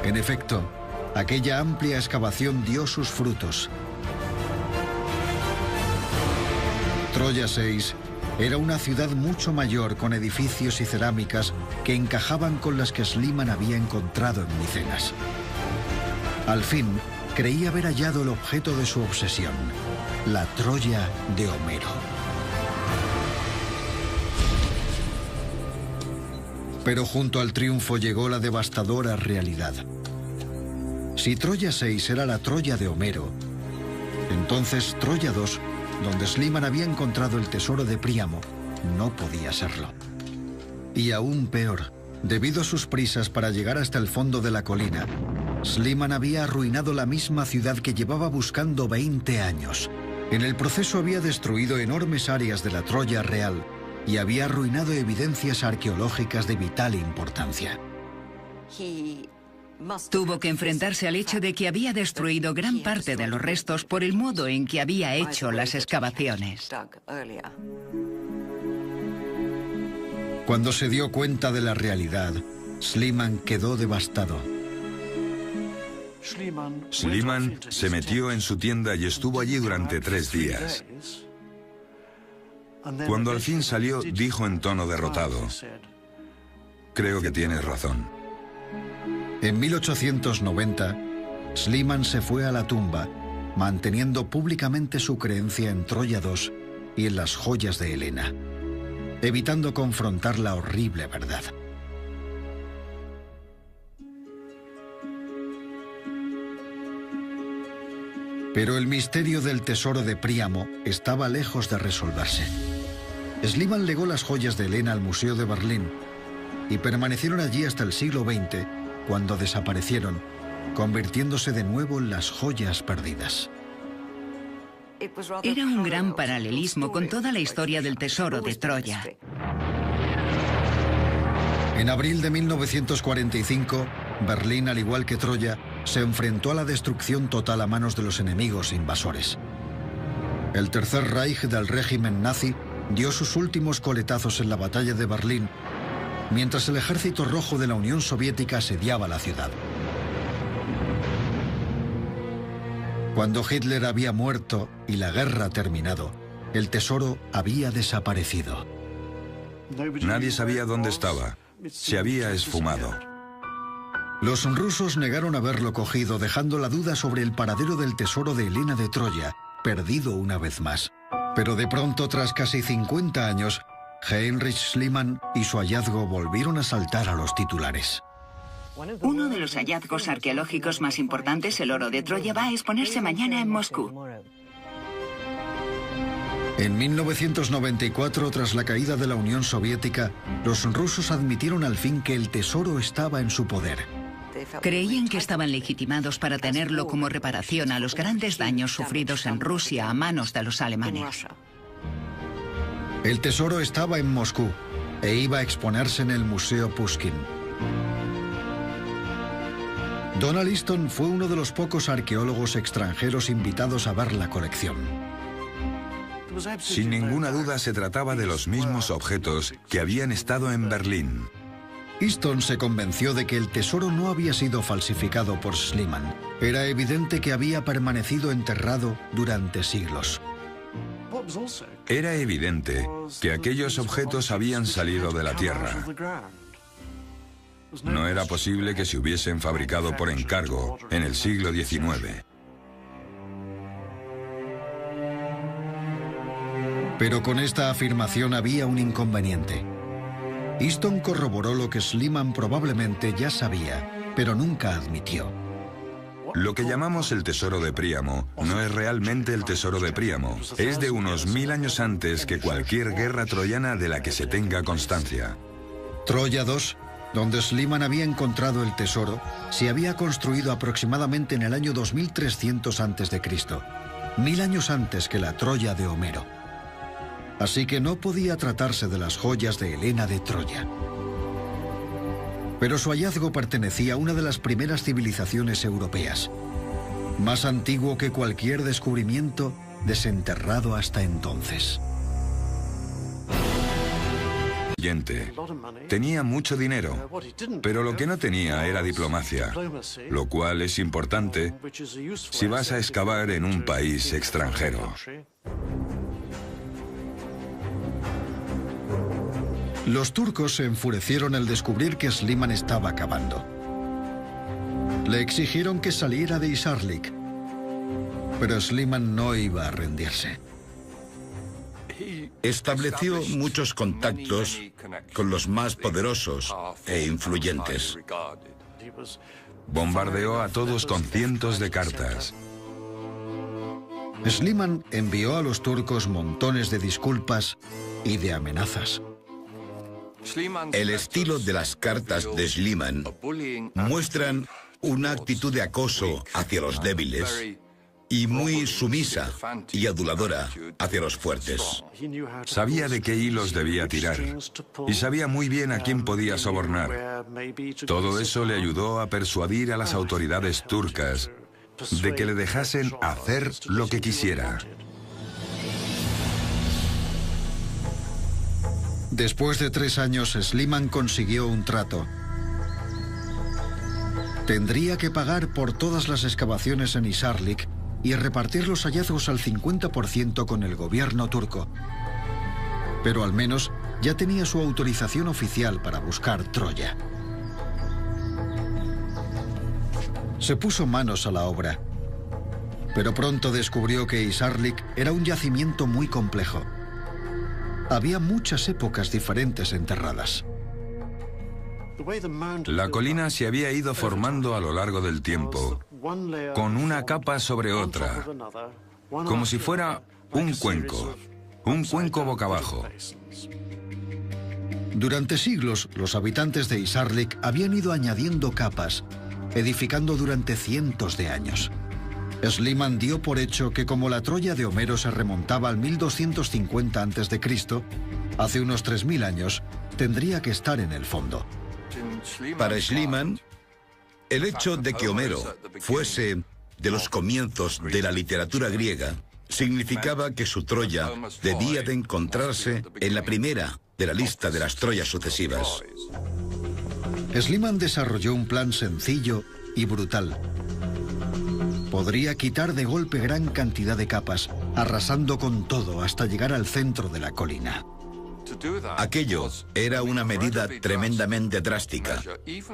En efecto, aquella amplia excavación dio sus frutos. Troya 6 era una ciudad mucho mayor, con edificios y cerámicas que encajaban con las que Schliemann había encontrado en Micenas. Al fin, creía haber hallado el objeto de su obsesión: la Troya de Homero. Pero junto al triunfo llegó la devastadora realidad. Si Troya 6 era la Troya de Homero, entonces Troya 2, donde Schliemann había encontrado el tesoro de Príamo, no podía serlo. Y aún peor, debido a sus prisas para llegar hasta el fondo de la colina, Schliemann había arruinado la misma ciudad que llevaba buscando 20 años. En el proceso había destruido enormes áreas de la Troya real y había arruinado evidencias arqueológicas de vital importancia. Tuvo que enfrentarse al hecho de que había destruido gran parte de los restos por el modo en que había hecho las excavaciones. Cuando se dio cuenta de la realidad, Schliemann quedó devastado. Schliemann se metió en su tienda y estuvo allí durante 3 días. Cuando al fin salió, dijo en tono derrotado: creo que tienes razón. En 1890, Schliemann se fue a la tumba, manteniendo públicamente su creencia en Troya II y en las joyas de Helena, evitando confrontar la horrible verdad. Pero el misterio del tesoro de Príamo estaba lejos de resolverse. Schliemann legó las joyas de Helena al Museo de Berlín y permanecieron allí hasta el siglo XX, cuando desaparecieron, convirtiéndose de nuevo en las joyas perdidas. Era un gran paralelismo con toda la historia del tesoro de Troya. En abril de 1945, Berlín, al igual que Troya, se enfrentó a la destrucción total a manos de los enemigos invasores. El Tercer Reich del régimen nazi dio sus últimos coletazos en la batalla de Berlín, mientras el ejército rojo de la Unión Soviética asediaba la ciudad. Cuando Hitler había muerto y la guerra terminado, el tesoro había desaparecido. Nadie sabía dónde estaba. Se había esfumado. Los rusos negaron haberlo cogido, dejando la duda sobre el paradero del tesoro de Helena de Troya, perdido una vez más. Pero de pronto, tras casi 50 años, Heinrich Schliemann y su hallazgo volvieron a saltar a los titulares. Uno de los hallazgos arqueológicos más importantes, el oro de Troya, va a exponerse mañana en Moscú. En 1994, tras la caída de la Unión Soviética, los rusos admitieron al fin que el tesoro estaba en su poder. Creían que estaban legitimados para tenerlo como reparación a los grandes daños sufridos en Rusia a manos de los alemanes. El tesoro estaba en Moscú e iba a exponerse en el Museo Pushkin. Donald Easton fue uno de los pocos arqueólogos extranjeros invitados a ver la colección. Sin ninguna duda se trataba de los mismos objetos que habían estado en Berlín. Easton se convenció de que el tesoro no había sido falsificado por Schliemann. Era evidente que había permanecido enterrado durante siglos. Era evidente que aquellos objetos habían salido de la tierra. No era posible que se hubiesen fabricado por encargo en el siglo XIX. Pero con esta afirmación había un inconveniente. Easton corroboró lo que Schliemann probablemente ya sabía, pero nunca admitió. Lo que llamamos el tesoro de Príamo no es realmente el tesoro de Príamo. Es de unos 1000 años antes que cualquier guerra troyana de la que se tenga constancia. Troya II, donde Schliemann había encontrado el tesoro, se había construido aproximadamente en el año 2300 a.C., 1000 años antes que la Troya de Homero. Así que no podía tratarse de las joyas de Helena de Troya. Pero su hallazgo pertenecía a una de las primeras civilizaciones europeas, más antiguo que cualquier descubrimiento desenterrado hasta entonces. Tenía mucho dinero, pero lo que no tenía era diplomacia, lo cual es importante si vas a excavar en un país extranjero. Los turcos se enfurecieron al descubrir que Schliemann estaba acabando. Le exigieron que saliera de Isarlik, pero Schliemann no iba a rendirse. Estableció muchos contactos con los más poderosos e influyentes. Bombardeó a todos con cientos de cartas. Schliemann envió a los turcos montones de disculpas y de amenazas. El estilo de las cartas de Schliemann muestran una actitud de acoso hacia los débiles y muy sumisa y aduladora hacia los fuertes. Sabía de qué hilos debía tirar y sabía muy bien a quién podía sobornar. Todo eso le ayudó a persuadir a las autoridades turcas de que le dejasen hacer lo que quisiera. Después de 3 años, Schliemann consiguió un trato. Tendría que pagar por todas las excavaciones en Hisarlik y repartir los hallazgos al 50% con el gobierno turco. Pero al menos ya tenía su autorización oficial para buscar Troya. Se puso manos a la obra, pero pronto descubrió que Hisarlik era un yacimiento muy complejo. Había muchas épocas diferentes enterradas. La colina se había ido formando a lo largo del tiempo, con una capa sobre otra, como si fuera un cuenco boca abajo. Durante siglos, los habitantes de Hisarlik habían ido añadiendo capas, edificando durante cientos de años. Schliemann dio por hecho que como la Troya de Homero se remontaba al 1250 a.C., hace unos 3000 años, tendría que estar en el fondo. Para Schliemann, el hecho de que Homero fuese de los comienzos de la literatura griega significaba que su Troya debía de encontrarse en la primera de la lista de las Troyas sucesivas. Schliemann desarrolló un plan sencillo y brutal. Podría quitar de golpe gran cantidad de capas, arrasando con todo hasta llegar al centro de la colina. Aquello era una medida tremendamente drástica,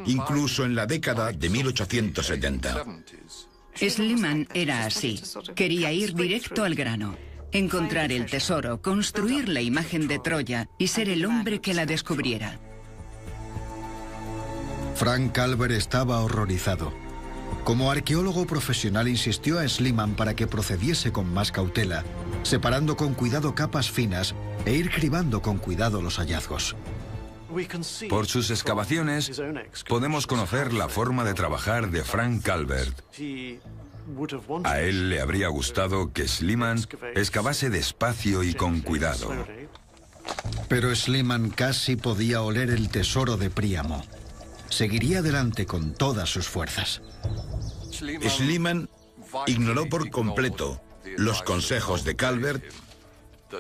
incluso en la década de 1870. Schliemann era así. Quería ir directo al grano, encontrar el tesoro, construir la imagen de Troya y ser el hombre que la descubriera. Frank Calver estaba horrorizado. Como arqueólogo profesional insistió a Schliemann para que procediese con más cautela, separando con cuidado capas finas e ir cribando con cuidado los hallazgos. Por sus excavaciones, podemos conocer la forma de trabajar de Frank Calvert. A él le habría gustado que Schliemann excavase despacio y con cuidado. Pero Schliemann casi podía oler el tesoro de Príamo. Seguiría adelante con todas sus fuerzas. Schliemann ignoró por completo los consejos de Calvert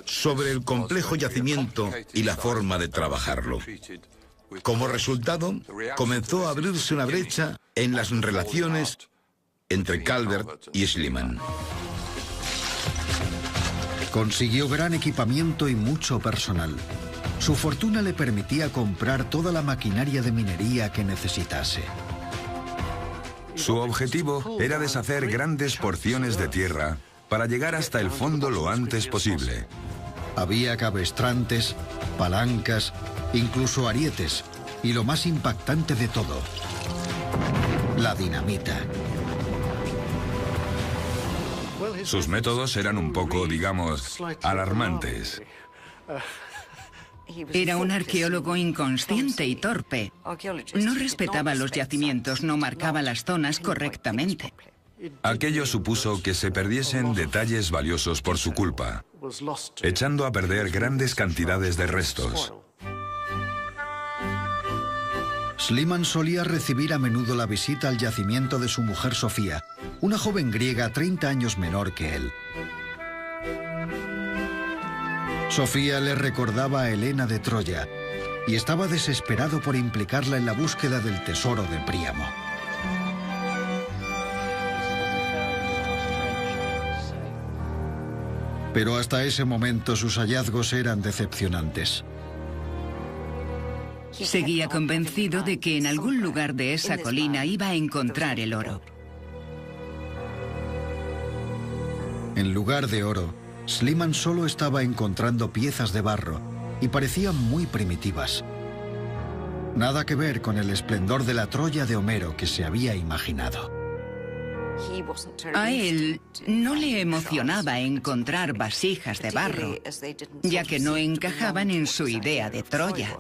sobre el complejo yacimiento y la forma de trabajarlo. Como resultado, comenzó a abrirse una brecha en las relaciones entre Calvert y Schliemann. Consiguió gran equipamiento y mucho personal. Su fortuna le permitía comprar toda la maquinaria de minería que necesitase. Su objetivo era deshacer grandes porciones de tierra para llegar hasta el fondo lo antes posible. Había cabestrantes, palancas, incluso arietes, y lo más impactante de todo, la dinamita. Sus métodos eran un poco, digamos, alarmantes. Era un arqueólogo inconsciente y torpe. No respetaba los yacimientos, no marcaba las zonas correctamente. Aquello supuso que se perdiesen detalles valiosos por su culpa, echando a perder grandes cantidades de restos. Schliemann solía recibir a menudo la visita al yacimiento de su mujer Sofía, una joven griega 30 años menor que él. Sofía le recordaba a Helena de Troya y estaba desesperado por implicarla en la búsqueda del tesoro de Príamo. Pero hasta ese momento sus hallazgos eran decepcionantes. Seguía convencido de que en algún lugar de esa colina iba a encontrar el oro. En lugar de oro, Schliemann solo estaba encontrando piezas de barro y parecían muy primitivas. Nada que ver con el esplendor de la Troya de Homero que se había imaginado. A él no le emocionaba encontrar vasijas de barro, ya que no encajaban en su idea de Troya.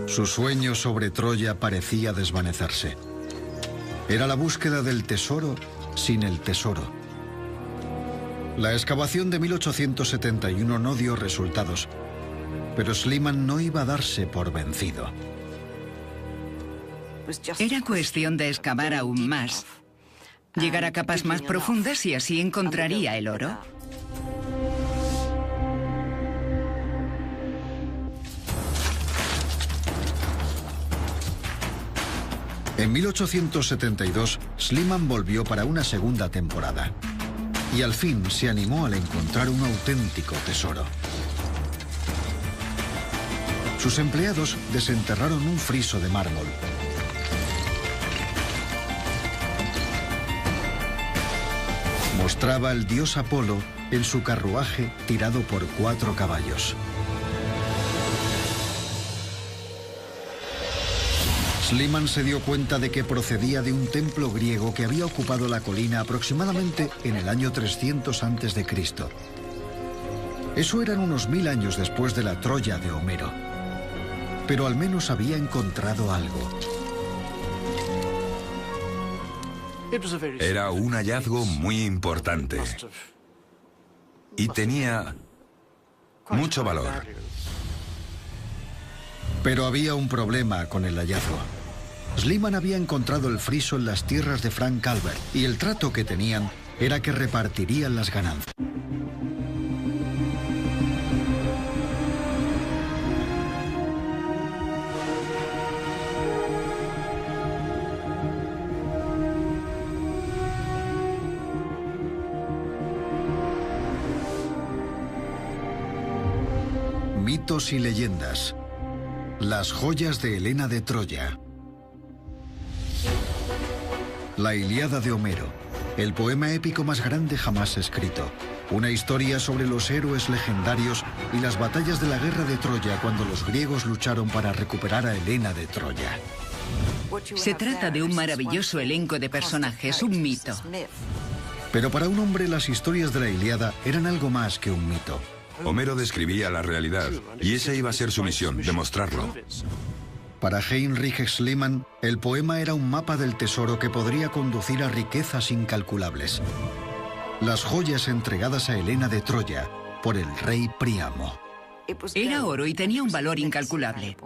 Su sueño sobre Troya parecía desvanecerse. Era la búsqueda del tesoro sin el tesoro. La excavación de 1871 no dio resultados, pero Schliemann no iba a darse por vencido. Era cuestión de excavar aún más, llegar a capas más profundas y así encontraría el oro. En 1872, Schliemann volvió para una segunda temporada. Y al fin se animó al encontrar un auténtico tesoro. Sus empleados desenterraron un friso de mármol. Mostraba al dios Apolo en su carruaje tirado por 4 caballos. Schliemann se dio cuenta de que procedía de un templo griego que había ocupado la colina aproximadamente en el año 300 a.C. Eso eran unos 1000 años después de la Troya de Homero. Pero al menos había encontrado algo. Era un hallazgo muy importante y tenía mucho valor. Pero había un problema con el hallazgo. Schliemann había encontrado el friso en las tierras de Frank Calvert y el trato que tenían era que repartirían las ganancias. Mitos y leyendas. Las joyas de Helena de Troya. La Ilíada de Homero, el poema épico más grande jamás escrito. Una historia sobre los héroes legendarios y las batallas de la guerra de Troya cuando los griegos lucharon para recuperar a Helena de Troya. Se trata de un maravilloso elenco de personajes, un mito. Pero para un hombre las historias de la Ilíada eran algo más que un mito. Homero describía la realidad y esa iba a ser su misión, demostrarlo. Para Heinrich Schliemann, el poema era un mapa del tesoro que podría conducir a riquezas incalculables. Las joyas entregadas a Helena de Troya por el rey Príamo. Era oro y tenía un valor incalculable.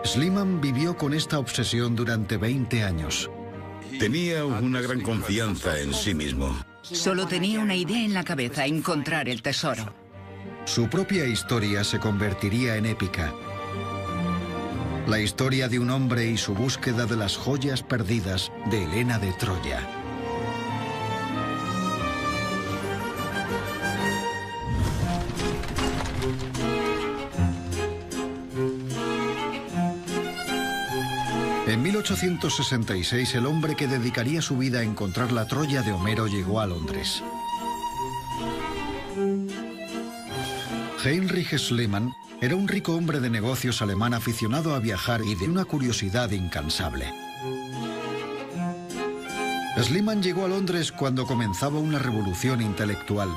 Schliemann vivió con esta obsesión durante 20 años. Tenía una gran confianza en sí mismo. Solo tenía una idea en la cabeza: encontrar el tesoro. Su propia historia se convertiría en épica. La historia de un hombre y su búsqueda de las joyas perdidas de Helena de Troya. En 1866, el hombre que dedicaría su vida a encontrar la Troya de Homero llegó a Londres. Heinrich Schliemann era un rico hombre de negocios alemán aficionado a viajar y de una curiosidad incansable. Schliemann llegó a Londres cuando comenzaba una revolución intelectual.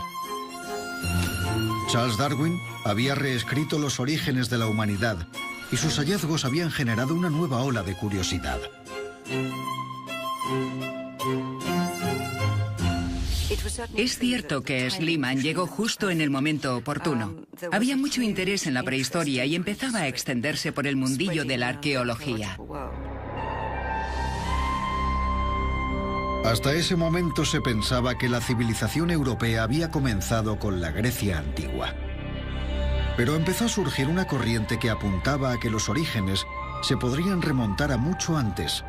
Charles Darwin había reescrito los orígenes de la humanidad y sus hallazgos habían generado una nueva ola de curiosidad. Es cierto que Schliemann llegó justo en el momento oportuno. Había mucho interés en la prehistoria y empezaba a extenderse por el mundillo de la arqueología. Hasta ese momento se pensaba que la civilización europea había comenzado con la Grecia antigua. Pero empezó a surgir una corriente que apuntaba a que los orígenes se podrían remontar a mucho antes,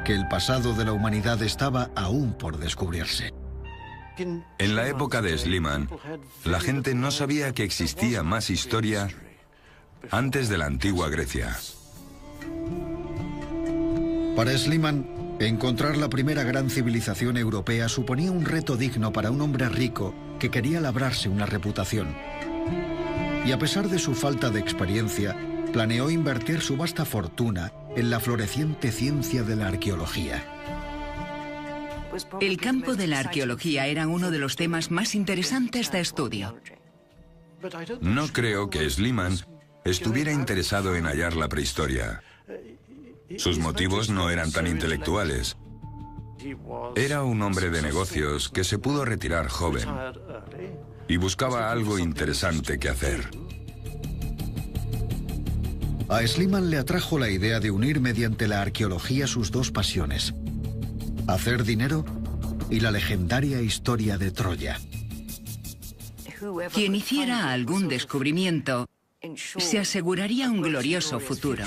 que el pasado de la humanidad estaba aún por descubrirse. En la época de Schliemann, la gente no sabía que existía más historia antes de la antigua Grecia. Para Schliemann, encontrar la primera gran civilización europea suponía un reto digno para un hombre rico que quería labrarse una reputación. Y a pesar de su falta de experiencia, planeó invertir su vasta fortuna en la floreciente ciencia de la arqueología. El campo de la arqueología era uno de los temas más interesantes de estudio. No creo que Schliemann estuviera interesado en hallar la prehistoria. Sus motivos no eran tan intelectuales. Era un hombre de negocios que se pudo retirar joven y buscaba algo interesante que hacer. A Schliemann le atrajo la idea de unir mediante la arqueología sus dos pasiones: hacer dinero y la legendaria historia de Troya. Quien hiciera algún descubrimiento se aseguraría un glorioso futuro.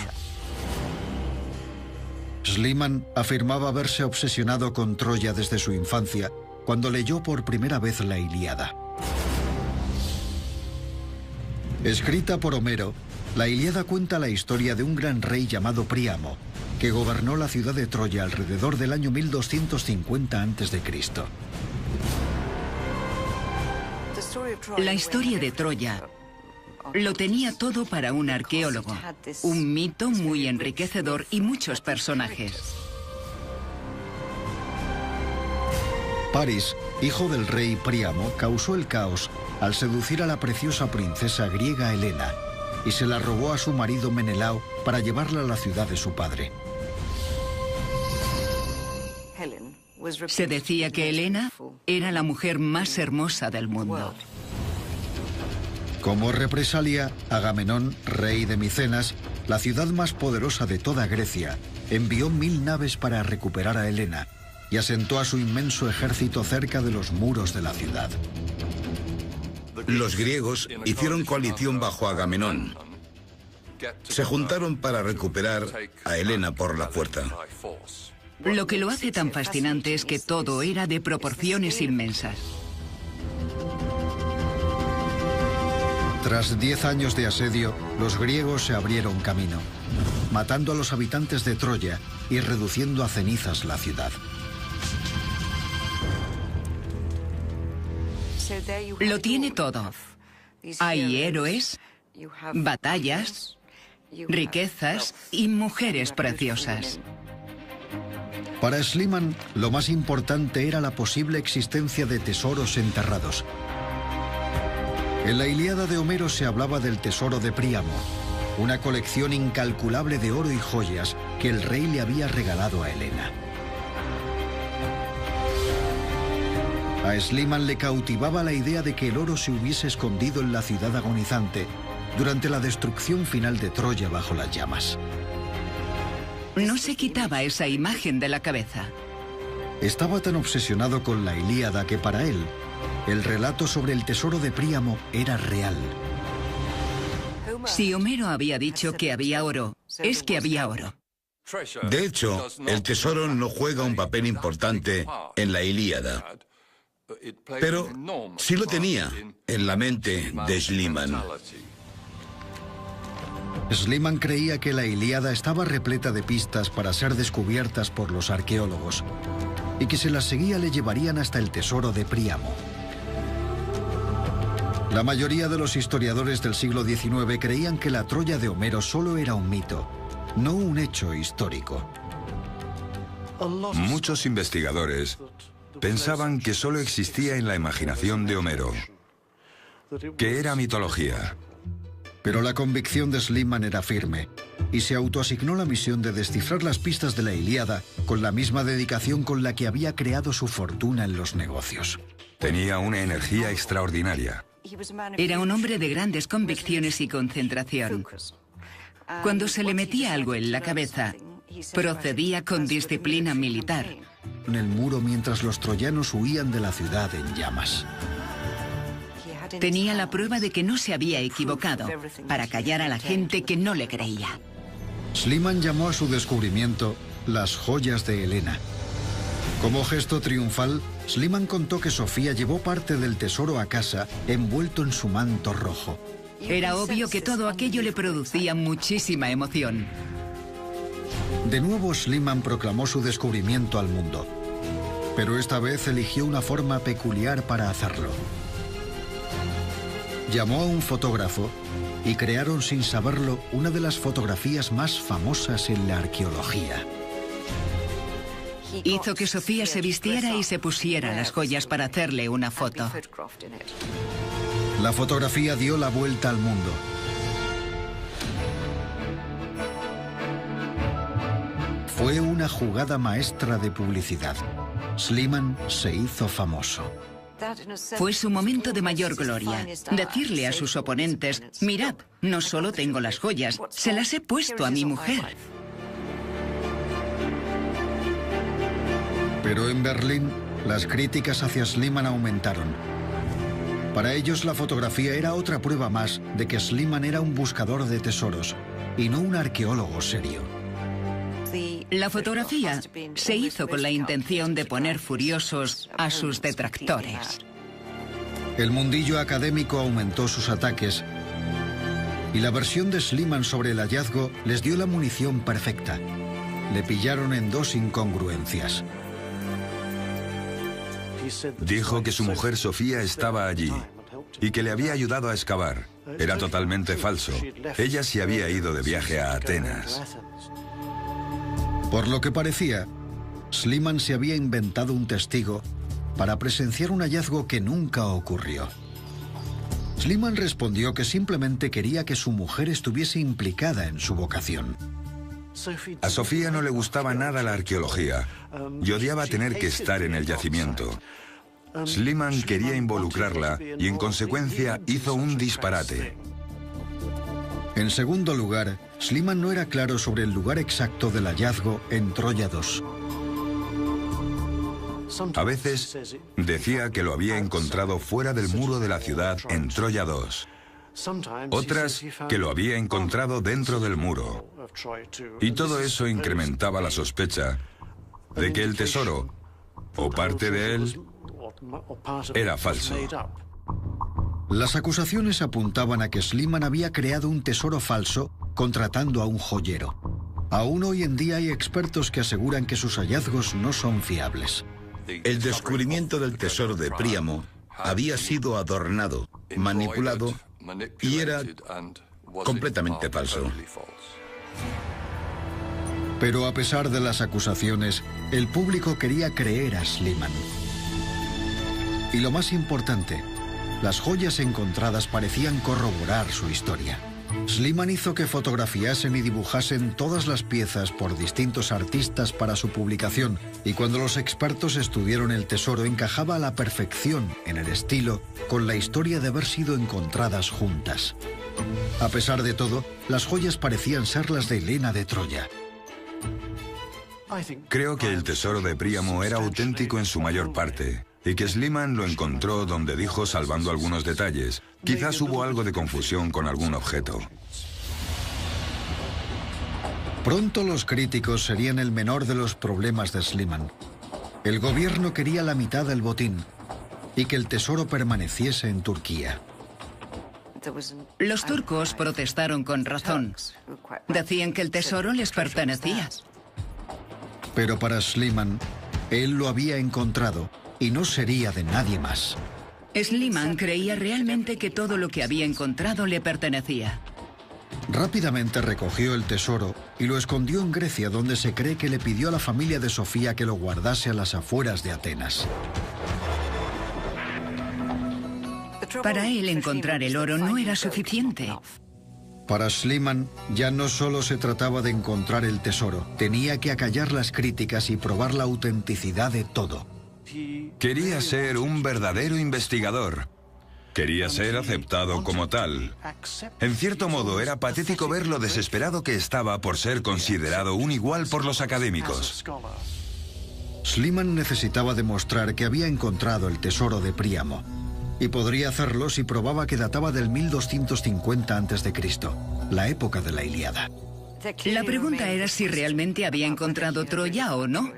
Schliemann afirmaba haberse obsesionado con Troya desde su infancia, cuando leyó por primera vez la Ilíada. Escrita por Homero, la Ilíada cuenta la historia de un gran rey llamado Príamo, que gobernó la ciudad de Troya alrededor del año 1250 a.C. La historia de Troya lo tenía todo para un arqueólogo, un mito muy enriquecedor y muchos personajes. Paris, hijo del rey Príamo, causó el caos al seducir a la preciosa princesa griega Helena y se la robó a su marido Menelao para llevarla a la ciudad de su padre. Se decía que Helena era la mujer más hermosa del mundo. Como represalia, Agamenón, rey de Micenas, la ciudad más poderosa de toda Grecia, envió 1000 naves para recuperar a Helena y asentó a su inmenso ejército cerca de los muros de la ciudad. Los griegos hicieron coalición bajo Agamenón. Se juntaron para recuperar a Helena por la fuerza. Lo que lo hace tan fascinante es que todo era de proporciones inmensas. Tras 10 años de asedio, los griegos se abrieron camino, matando a los habitantes de Troya y reduciendo a cenizas la ciudad. Lo tiene todo. Hay héroes, batallas, riquezas y mujeres preciosas. Para Schliemann, lo más importante era la posible existencia de tesoros enterrados. En la Ilíada de Homero se hablaba del tesoro de Príamo, una colección incalculable de oro y joyas que el rey le había regalado a Helena. A Schliemann le cautivaba la idea de que el oro se hubiese escondido en la ciudad agonizante durante la destrucción final de Troya bajo las llamas. No se quitaba esa imagen de la cabeza. Estaba tan obsesionado con la Ilíada que para él, el relato sobre el tesoro de Príamo era real. Si Homero había dicho que había oro, es que había oro. De hecho, el tesoro no juega un papel importante en la Ilíada, pero sí lo tenía en la mente de Schliemann. Schliemann creía que la Ilíada estaba repleta de pistas para ser descubiertas por los arqueólogos y que si las seguía le llevarían hasta el tesoro de Príamo. La mayoría de los historiadores del siglo XIX creían que la Troya de Homero solo era un mito, no un hecho histórico. Muchos investigadores pensaban que solo existía en la imaginación de Homero, que era mitología. Pero la convicción de Schliemann era firme y se autoasignó la misión de descifrar las pistas de la Ilíada con la misma dedicación con la que había creado su fortuna en los negocios. Tenía una energía extraordinaria. Era un hombre de grandes convicciones y concentración. Cuando se le metía algo en la cabeza, procedía con disciplina militar. En el muro mientras los troyanos huían de la ciudad en llamas. Tenía la prueba de que no se había equivocado, para callar a la gente que no le creía. Schliemann llamó a su descubrimiento las joyas de Helena. Como gesto triunfal, Schliemann contó que Sofía llevó parte del tesoro a casa envuelto en su manto rojo. Era obvio que todo aquello le producía muchísima emoción. De nuevo, Schliemann proclamó su descubrimiento al mundo, pero esta vez eligió una forma peculiar para hacerlo. Llamó a un fotógrafo y crearon sin saberlo una de las fotografías más famosas en la arqueología. Hizo que Sofía se vistiera y se pusiera las joyas para hacerle una foto. La fotografía dio la vuelta al mundo. Fue una jugada maestra de publicidad. Schliemann se hizo famoso. Fue su momento de mayor gloria. Decirle a sus oponentes, mirad, no solo tengo las joyas, se las he puesto a mi mujer. Pero en Berlín, las críticas hacia Schliemann aumentaron. Para ellos, la fotografía era otra prueba más de que Schliemann era un buscador de tesoros y no un arqueólogo serio. La fotografía se hizo con la intención de poner furiosos a sus detractores. El mundillo académico aumentó sus ataques y la versión de Schliemann sobre el hallazgo les dio la munición perfecta. Le pillaron en dos incongruencias. Dijo que su mujer Sofía estaba allí y que le había ayudado a excavar. Era totalmente falso. Ella se había ido de viaje a Atenas. Por lo que parecía, Schliemann se había inventado un testigo para presenciar un hallazgo que nunca ocurrió. Schliemann respondió que simplemente quería que su mujer estuviese implicada en su vocación. A Sofía no le gustaba nada la arqueología y odiaba tener que estar en el yacimiento. Schliemann quería involucrarla y en consecuencia hizo un disparate. En segundo lugar, Schliemann no era claro sobre el lugar exacto del hallazgo en Troya 2. A veces decía que lo había encontrado fuera del muro de la ciudad en Troya 2. Otras que lo había encontrado dentro del muro. Y todo eso incrementaba la sospecha de que el tesoro, o parte de él, era falso. Las acusaciones apuntaban a que Schliemann había creado un tesoro falso contratando a un joyero. Aún hoy en día hay expertos que aseguran que sus hallazgos no son fiables. El descubrimiento del tesoro de Príamo había sido adornado, manipulado y era completamente falso. Pero a pesar de las acusaciones, el público quería creer a Schliemann. Y lo más importante, las joyas encontradas parecían corroborar su historia. Schliemann hizo que fotografiasen y dibujasen todas las piezas por distintos artistas para su publicación, y cuando los expertos estudiaron el tesoro encajaba a la perfección en el estilo con la historia de haber sido encontradas juntas. A pesar de todo, las joyas parecían ser las de Helena de Troya. Creo que el tesoro de Príamo era auténtico en su mayor parte, y que Schliemann lo encontró donde dijo, salvando algunos detalles. Quizás hubo algo de confusión con algún objeto. Pronto los críticos serían el menor de los problemas de Schliemann. El gobierno quería la mitad del botín y que el tesoro permaneciese en Turquía. Los turcos protestaron con razón. Decían que el tesoro les pertenecía. Pero para Schliemann, él lo había encontrado y no sería de nadie más. Schliemann creía realmente que todo lo que había encontrado le pertenecía. Rápidamente recogió el tesoro y lo escondió en Grecia, donde se cree que le pidió a la familia de Sofía que lo guardase a las afueras de Atenas. Para él encontrar el oro no era suficiente. Para Schliemann ya no solo se trataba de encontrar el tesoro, tenía que acallar las críticas y probar la autenticidad de todo. Quería ser un verdadero investigador. Quería ser aceptado como tal. En cierto modo, era patético ver lo desesperado que estaba por ser considerado un igual por los académicos. Schliemann necesitaba demostrar que había encontrado el tesoro de Príamo. Y podría hacerlo si probaba que databa del 1250 a.C., la época de la Ilíada. La pregunta era si realmente había encontrado Troya o no.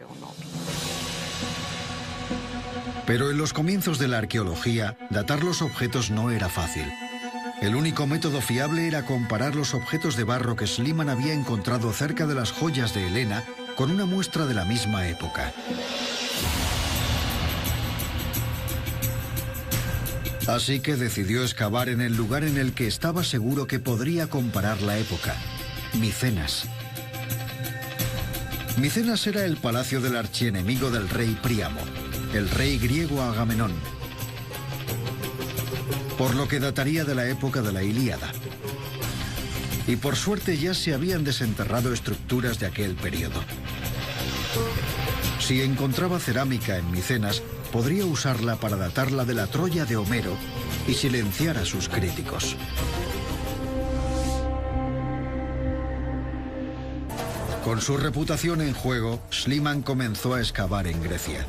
Pero en los comienzos de la arqueología, datar los objetos no era fácil. El único método fiable era comparar los objetos de barro que Schliemann había encontrado cerca de las joyas de Helena con una muestra de la misma época. Así que decidió excavar en el lugar en el que estaba seguro que podría comparar la época: Micenas. Micenas era el palacio del archienemigo del rey Príamo, el rey griego Agamenón, por lo que dataría de la época de la Ilíada. Y por suerte ya se habían desenterrado estructuras de aquel periodo. Si encontraba cerámica en Micenas, podría usarla para datarla de la Troya de Homero y silenciar a sus críticos. Con su reputación en juego, Schliemann comenzó a excavar en Grecia.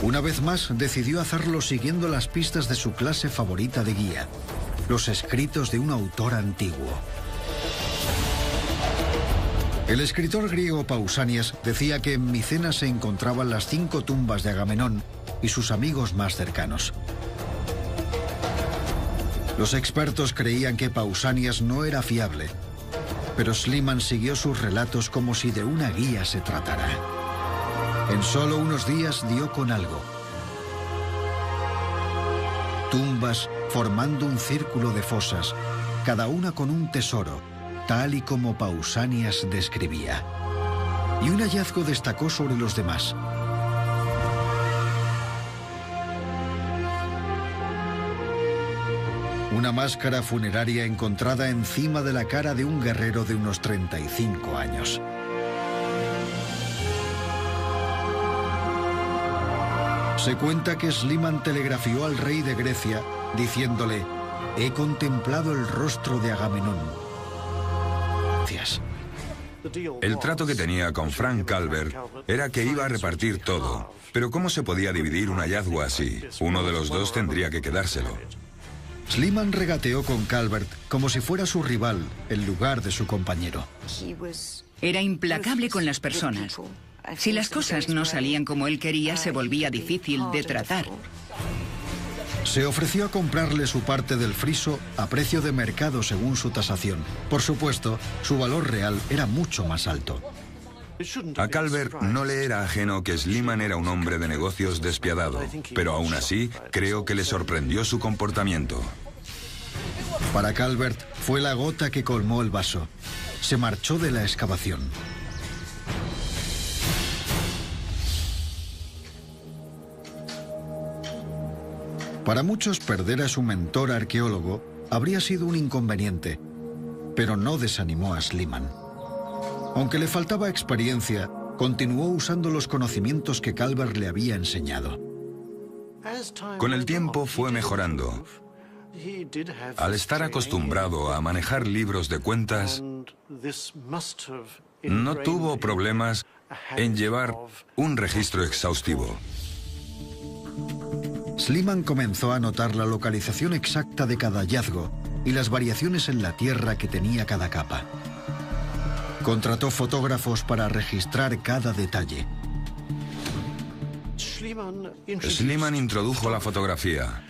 Una vez más, decidió hacerlo siguiendo las pistas de su clase favorita de guía: los escritos de un autor antiguo. El escritor griego Pausanias decía que en Micenas se encontraban las 5 tumbas de Agamenón y sus amigos más cercanos. Los expertos creían que Pausanias no era fiable, pero Schliemann siguió sus relatos como si de una guía se tratara. En solo unos días dio con algo. Tumbas formando un círculo de fosas, cada una con un tesoro, tal y como Pausanias describía. Y un hallazgo destacó sobre los demás. Una máscara funeraria encontrada encima de la cara de un guerrero de unos 35 años. Se cuenta que Schliemann telegrafió al rey de Grecia diciéndole: «He contemplado el rostro de Agamenón». Gracias. El trato que tenía con Frank Calvert era que iba a repartir todo. Pero ¿cómo se podía dividir un hallazgo así? Uno de los dos tendría que quedárselo. Schliemann regateó con Calvert como si fuera su rival en lugar de su compañero. Era implacable con las personas. Si las cosas no salían como él quería, se volvía difícil de tratar. Se ofreció a comprarle su parte del friso a precio de mercado según su tasación. Por supuesto, su valor real era mucho más alto. A Calvert no le era ajeno que Schliemann era un hombre de negocios despiadado, pero aún así creo que le sorprendió su comportamiento. Para Calvert fue la gota que colmó el vaso. Se marchó de la excavación. Para muchos, perder a su mentor arqueólogo habría sido un inconveniente, pero no desanimó a Schliemann. Aunque le faltaba experiencia, continuó usando los conocimientos que Calvert le había enseñado. Con el tiempo fue mejorando. Al estar acostumbrado a manejar libros de cuentas, no tuvo problemas en llevar un registro exhaustivo. Schliemann comenzó a notar la localización exacta de cada hallazgo y las variaciones en la tierra que tenía cada capa. Contrató fotógrafos para registrar cada detalle. Schliemann introdujo la fotografía.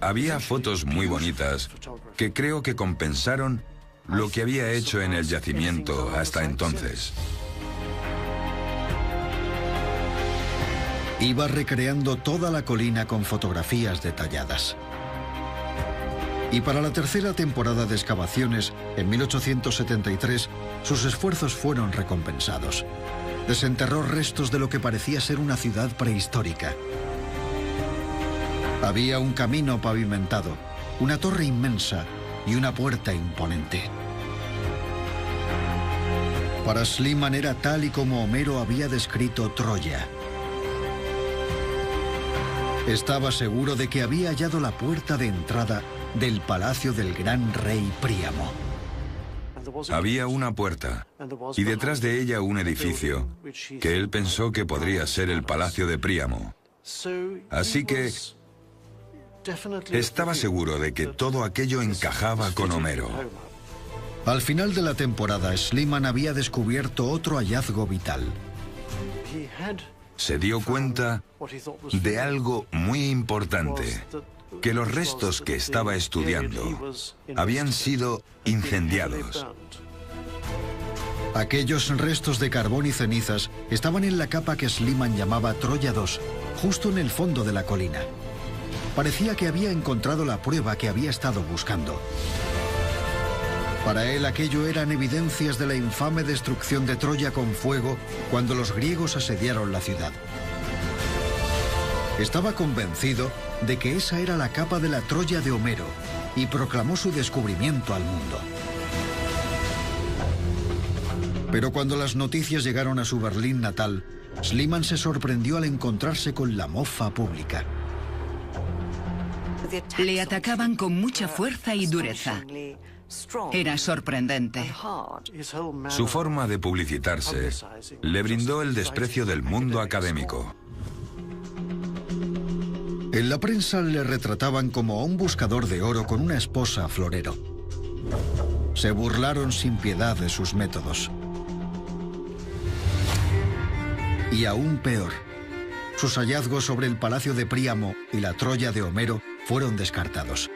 Había fotos muy bonitas que creo que compensaron lo que había hecho en el yacimiento hasta entonces. Iba recreando toda la colina con fotografías detalladas. Y para la tercera temporada de excavaciones, en 1873, sus esfuerzos fueron recompensados. Desenterró restos de lo que parecía ser una ciudad prehistórica. Había un camino pavimentado, una torre inmensa y una puerta imponente. Para Schliemann era tal y como Homero había descrito Troya. Estaba seguro de que había hallado la puerta de entrada del palacio del gran rey Príamo. Había una puerta y detrás de ella un edificio que él pensó que podría ser el palacio de Príamo. Así que estaba seguro de que todo aquello encajaba con Homero. Al final de la temporada, Schliemann había descubierto otro hallazgo vital. Se dio cuenta de algo muy importante, que los restos que estaba estudiando habían sido incendiados. Aquellos restos de carbón y cenizas estaban en la capa que Schliemann llamaba Troya II, justo en el fondo de la colina. Parecía que había encontrado la prueba que había estado buscando. Para él aquello eran evidencias de la infame destrucción de Troya con fuego cuando los griegos asediaron la ciudad. Estaba convencido de que esa era la capa de la Troya de Homero y proclamó su descubrimiento al mundo. Pero cuando las noticias llegaron a su Berlín natal, Schliemann se sorprendió al encontrarse con la mofa pública. Le atacaban con mucha fuerza y dureza. Era sorprendente. Su forma de publicitarse le brindó el desprecio del mundo académico. En la prensa le retrataban como a un buscador de oro con una esposa florero. Se burlaron sin piedad de sus métodos. Y aún peor, sus hallazgos sobre el palacio de Príamo y la Troya de Homero fueron descartados.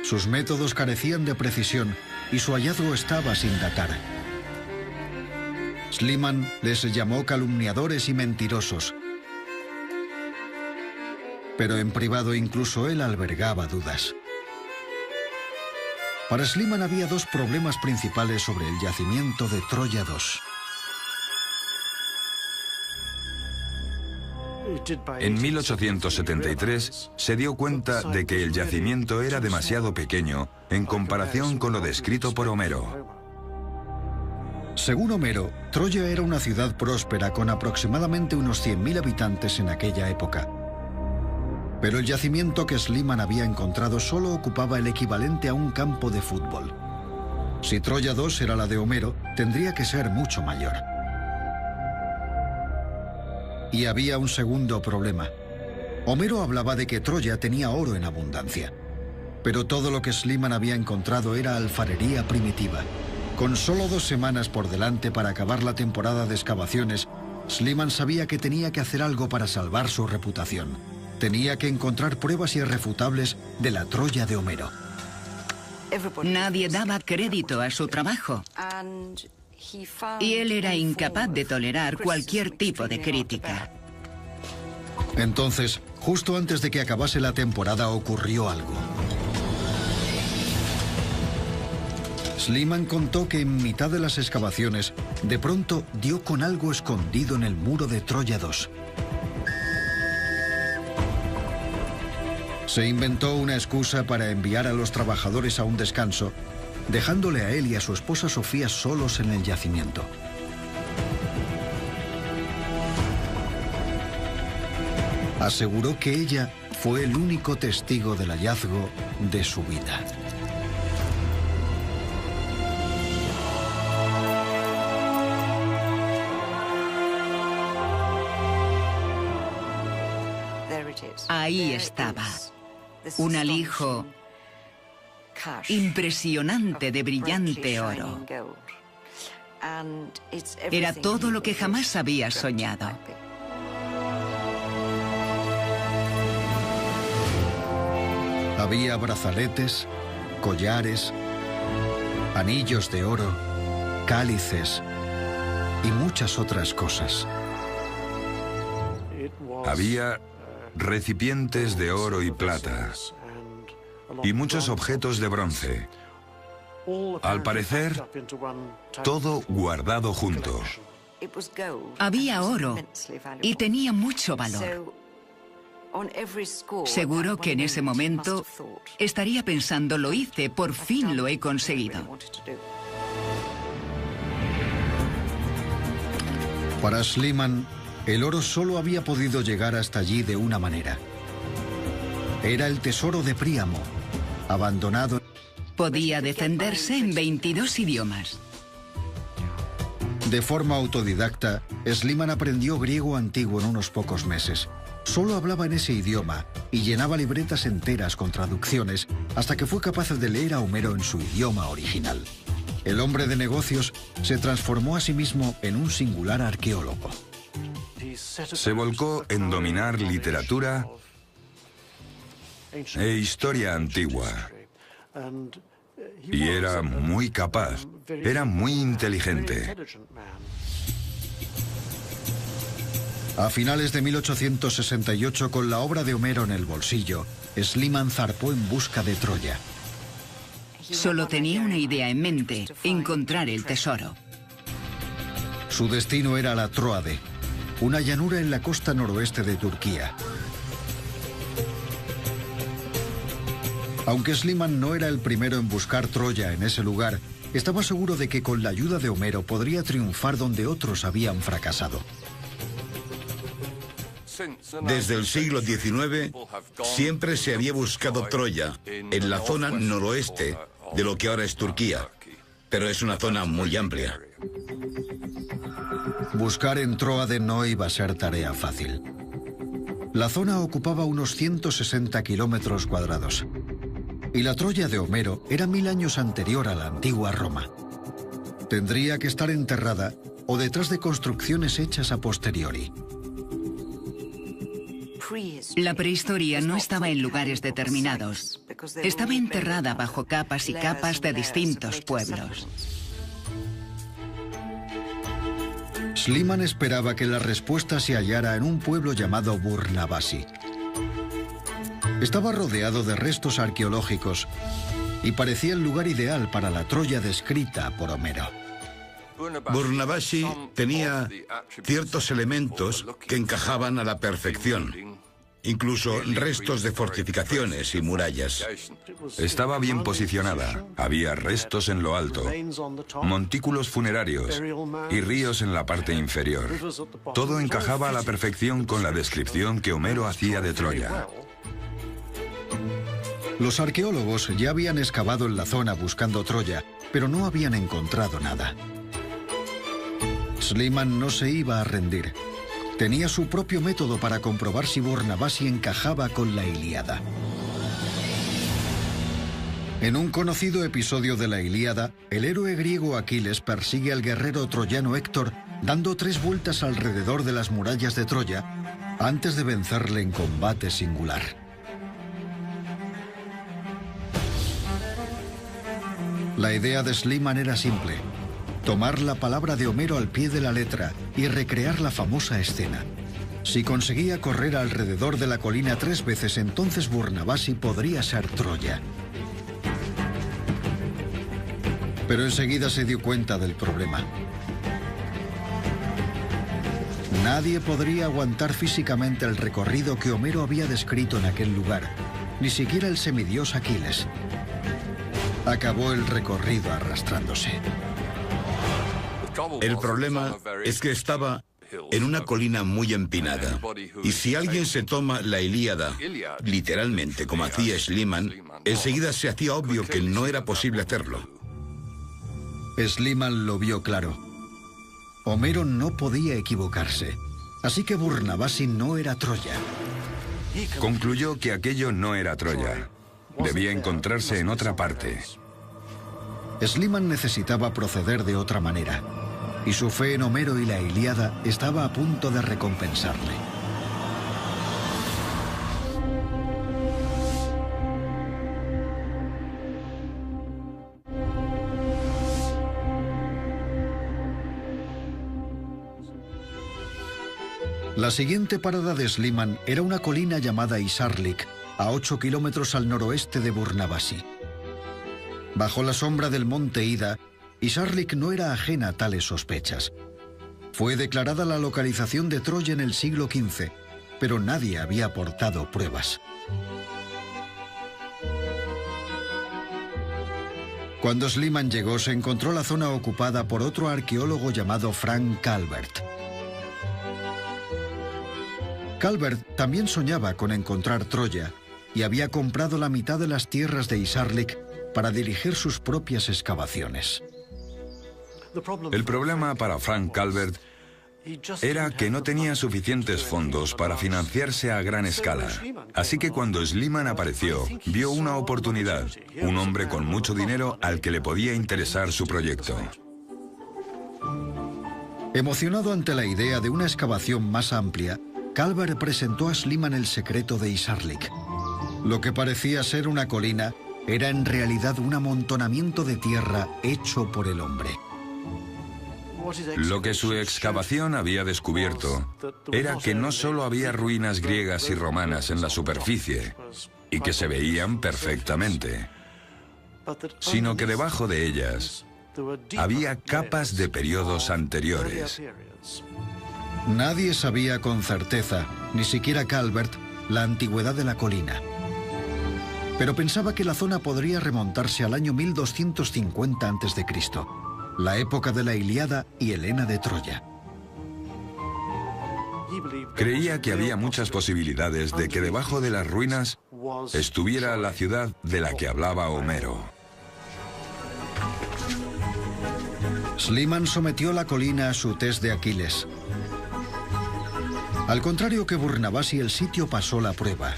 Sus métodos carecían de precisión y su hallazgo estaba sin datar. Schliemann les llamó calumniadores y mentirosos, pero en privado incluso él albergaba dudas. Para Schliemann había dos problemas principales sobre el yacimiento de Troya 2. En 1873 se dio cuenta de que el yacimiento era demasiado pequeño en comparación con lo descrito por Homero. Según Homero, Troya era una ciudad próspera con aproximadamente unos 100.000 habitantes en aquella época. Pero el yacimiento que Schliemann había encontrado solo ocupaba el equivalente a un campo de fútbol. Si Troya 2 era la de Homero, tendría que ser mucho mayor. Y había un segundo problema. Homero hablaba de que Troya tenía oro en abundancia. Pero todo lo que Schliemann había encontrado era alfarería primitiva. Con solo 2 semanas por delante para acabar la temporada de excavaciones, Schliemann sabía que tenía que hacer algo para salvar su reputación. Tenía que encontrar pruebas irrefutables de la Troya de Homero. Nadie daba crédito a su trabajo. Y él era incapaz de tolerar cualquier tipo de crítica. Entonces, justo antes de que acabase la temporada, ocurrió algo. Schliemann contó que en mitad de las excavaciones, de pronto dio con algo escondido en el muro de Troya 2. Se inventó una excusa para enviar a los trabajadores a un descanso, dejándole a él y a su esposa Sofía solos en el yacimiento. Aseguró que ella fue el único testigo del hallazgo de su vida. Ahí estaba, un alijo impresionante de brillante oro. Era todo lo que jamás había soñado. Había brazaletes, collares, anillos de oro, cálices y muchas otras cosas. Había recipientes de oro y plata y muchos objetos de bronce. Al parecer, todo guardado junto. Había oro y tenía mucho valor. Seguro que en ese momento estaría pensando, lo hice, por fin lo he conseguido. Para Schliemann, el oro solo había podido llegar hasta allí de una manera. Era el tesoro de Príamo, abandonado. Podía defenderse en 22 idiomas. De forma autodidacta, Schliemann aprendió griego antiguo en unos pocos meses. Solo hablaba en ese idioma y llenaba libretas enteras con traducciones hasta que fue capaz de leer a Homero en su idioma original. El hombre de negocios se transformó a sí mismo en un singular arqueólogo. Se volcó en dominar literatura e historia antigua. Y era muy capaz, era muy inteligente. A finales de 1868, con la obra de Homero en el bolsillo, Schliemann zarpó en busca de Troya. Solo tenía una idea en mente: encontrar el tesoro. Su destino era la Tróade, una llanura en la costa noroeste de Turquía. Aunque Schliemann no era el primero en buscar Troya en ese lugar, estaba seguro de que con la ayuda de Homero podría triunfar donde otros habían fracasado. Desde el siglo XIX siempre se había buscado Troya en la zona noroeste de lo que ahora es Turquía, pero es una zona muy amplia. Buscar en Tróade no iba a ser tarea fácil. La zona ocupaba unos 160 kilómetros cuadrados. Y la Troya de Homero era 1000 años anterior a la antigua Roma. Tendría que estar enterrada o detrás de construcciones hechas a posteriori. La prehistoria no estaba en lugares determinados. Estaba enterrada bajo capas y capas de distintos pueblos. Schliemann esperaba que la respuesta se hallara en un pueblo llamado Burnavasi. Estaba rodeado de restos arqueológicos y parecía el lugar ideal para la Troya descrita por Homero. Burnavasi tenía ciertos elementos que encajaban a la perfección, incluso restos de fortificaciones y murallas. Estaba bien posicionada, había restos en lo alto, montículos funerarios y ríos en la parte inferior. Todo encajaba a la perfección con la descripción que Homero hacía de Troya. Los arqueólogos ya habían excavado en la zona buscando Troya, pero no habían encontrado nada. Schliemann no se iba a rendir. Tenía su propio método para comprobar si Burnavasi encajaba con la Ilíada. En un conocido episodio de la Ilíada, el héroe griego Aquiles persigue al guerrero troyano Héctor dando 3 vueltas alrededor de las murallas de Troya antes de vencerle en combate singular. La idea de Schliemann era simple: tomar la palabra de Homero al pie de la letra y recrear la famosa escena. Si conseguía correr alrededor de la colina 3 veces, entonces Burnavasi podría ser Troya. Pero enseguida se dio cuenta del problema. Nadie podría aguantar físicamente el recorrido que Homero había descrito en aquel lugar, ni siquiera el semidios Aquiles. Acabó el recorrido arrastrándose. El problema es que estaba en una colina muy empinada, y si alguien se toma la Ilíada literalmente como hacía Schliemann, enseguida se hacía obvio que no era posible hacerlo. Schliemann lo vio claro. Homero no podía equivocarse, así que Burnavasi no era Troya. Concluyó que aquello no era Troya. Debía encontrarse en otra parte. Schliemann necesitaba proceder de otra manera, y su fe en Homero y la Ilíada estaba a punto de recompensarle. La siguiente parada de Schliemann era una colina llamada Isarlik, a 8 kilómetros al noroeste de Burnavasi. Bajo la sombra del monte Ida, Isarlik no era ajena a tales sospechas. Fue declarada la localización de Troya en el siglo XV, pero nadie había aportado pruebas. Cuando Schliemann llegó, se encontró la zona ocupada por otro arqueólogo llamado Frank Calvert. Calvert también soñaba con encontrar Troya y había comprado la mitad de las tierras de Isarlik para dirigir sus propias excavaciones. El problema para Frank Calvert era que no tenía suficientes fondos para financiarse a gran escala. Así que cuando Schliemann apareció, vio una oportunidad, un hombre con mucho dinero al que le podía interesar su proyecto. Emocionado ante la idea de una excavación más amplia, Calvert presentó a Schliemann el secreto de Isarlik. Lo que parecía ser una colina era en realidad un amontonamiento de tierra hecho por el hombre. Lo que su excavación había descubierto era que no solo había ruinas griegas y romanas en la superficie, y que se veían perfectamente, sino que debajo de ellas había capas de periodos anteriores. Nadie sabía con certeza, ni siquiera Calvert, la antigüedad de la colina. Pero pensaba que la zona podría remontarse al año 1250 a.C., la época de la Ilíada y Helena de Troya. Creía que había muchas posibilidades de que debajo de las ruinas estuviera la ciudad de la que hablaba Homero. Schliemann sometió la colina a su test de Aquiles. Al contrario que Burnavasi, el sitio pasó la prueba.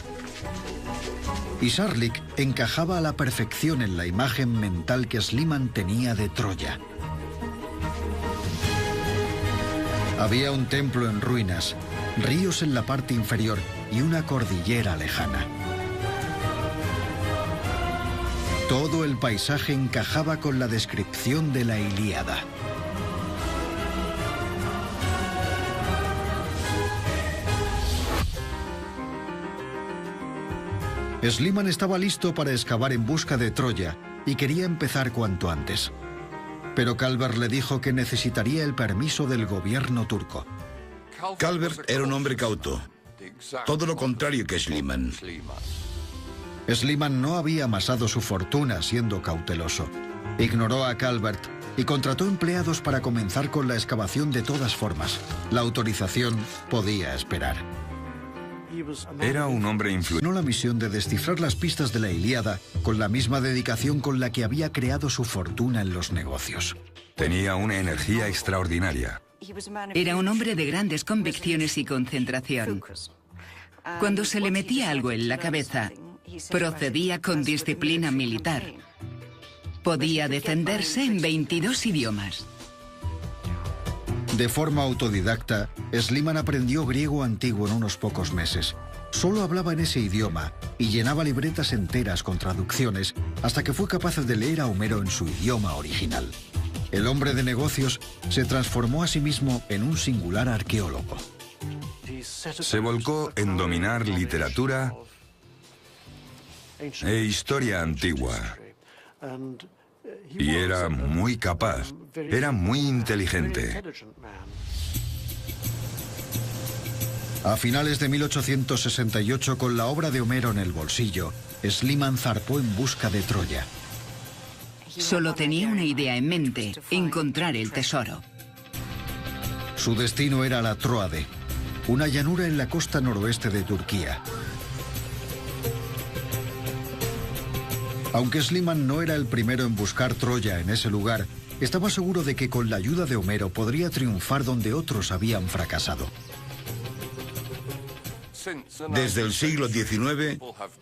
Isarlik encajaba a la perfección en la imagen mental que Schliemann tenía de Troya. Había un templo en ruinas, ríos en la parte inferior y una cordillera lejana. Todo el paisaje encajaba con la descripción de la Ilíada. Schliemann estaba listo para excavar en busca de Troya y quería empezar cuanto antes. Pero Calvert le dijo que necesitaría el permiso del gobierno turco. Calvert era un hombre cauto, todo lo contrario que Schliemann. Schliemann no había amasado su fortuna siendo cauteloso. Ignoró a Calvert y contrató empleados para comenzar con la excavación de todas formas. La autorización podía esperar. Era un hombre influyente. No la misión de descifrar las pistas de la Ilíada con la misma dedicación con la que había creado su fortuna en los negocios. Tenía una energía extraordinaria. Era un hombre de grandes convicciones y concentración. Cuando se le metía algo en la cabeza, procedía con disciplina militar. Podía defenderse en 22 idiomas. De forma autodidacta, Schliemann aprendió griego antiguo en unos pocos meses. Solo hablaba en ese idioma y llenaba libretas enteras con traducciones hasta que fue capaz de leer a Homero en su idioma original. El hombre de negocios se transformó a sí mismo en un singular arqueólogo. Se volcó en dominar literatura e historia antigua. Y era muy capaz, era muy inteligente. A finales de 1868, con la obra de Homero en el bolsillo, Schliemann zarpó en busca de Troya. Solo tenía una idea en mente: encontrar el tesoro. Su destino era la Tróade, una llanura en la costa noroeste de Turquía. Aunque Schliemann no era el primero en buscar Troya en ese lugar, estaba seguro de que con la ayuda de Homero podría triunfar donde otros habían fracasado. Desde el siglo XIX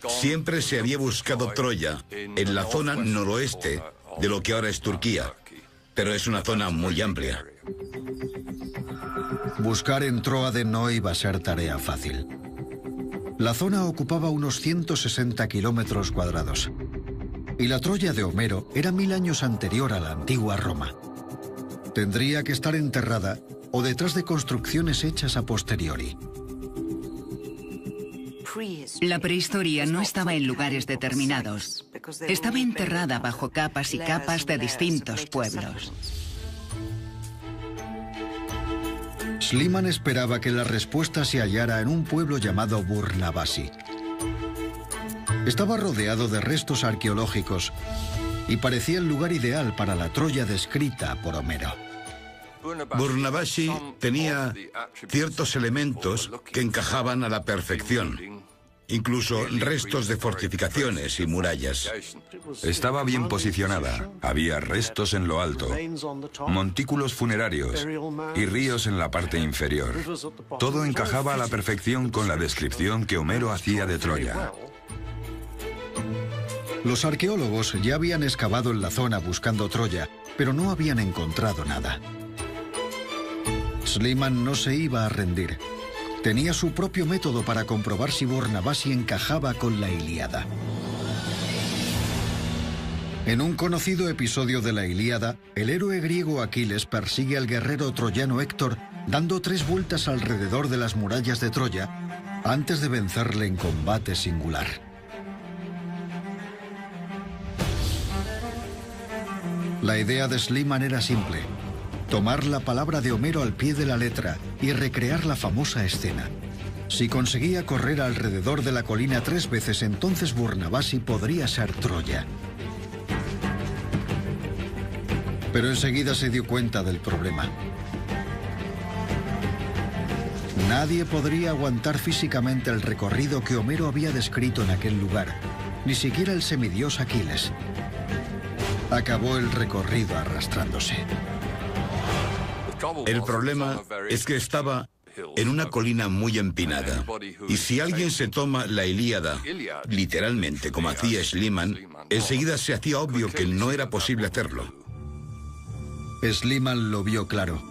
siempre se había buscado Troya en la zona noroeste de lo que ahora es Turquía, pero es una zona muy amplia. Buscar en Tróade no iba a ser tarea fácil. La zona ocupaba unos 160 kilómetros cuadrados. Y la Troya de Homero era 1000 años anterior a la antigua Roma. Tendría que estar enterrada o detrás de construcciones hechas a posteriori. La prehistoria no estaba en lugares determinados. Estaba enterrada bajo capas y capas de distintos pueblos. Schliemann esperaba que la respuesta se hallara en un pueblo llamado Burnavasi. Estaba rodeado de restos arqueológicos y parecía el lugar ideal para la Troya descrita por Homero. Burnavasi tenía ciertos elementos que encajaban a la perfección, incluso restos de fortificaciones y murallas. Estaba bien posicionada. Había restos en lo alto, montículos funerarios y ríos en la parte inferior. Todo encajaba a la perfección con la descripción que Homero hacía de Troya. Los arqueólogos ya habían excavado en la zona buscando Troya, pero no habían encontrado nada. Schliemann no se iba a rendir. Tenía su propio método para comprobar si Burnavasi encajaba con la Ilíada. En un conocido episodio de la Ilíada, el héroe griego Aquiles persigue al guerrero troyano Héctor dando 3 vueltas alrededor de las murallas de Troya antes de vencerle en combate singular. La idea de Schliemann era simple: tomar la palabra de Homero al pie de la letra y recrear la famosa escena. Si conseguía correr alrededor de la colina 3 veces, entonces Burnavasi podría ser Troya. Pero enseguida se dio cuenta del problema. Nadie podría aguantar físicamente el recorrido que Homero había descrito en aquel lugar, ni siquiera el semidios Aquiles. Acabó el recorrido arrastrándose. El problema es que estaba en una colina muy empinada. Y si alguien se toma la Ilíada literalmente, como hacía Schliemann, enseguida se hacía obvio que no era posible hacerlo. Schliemann lo vio claro.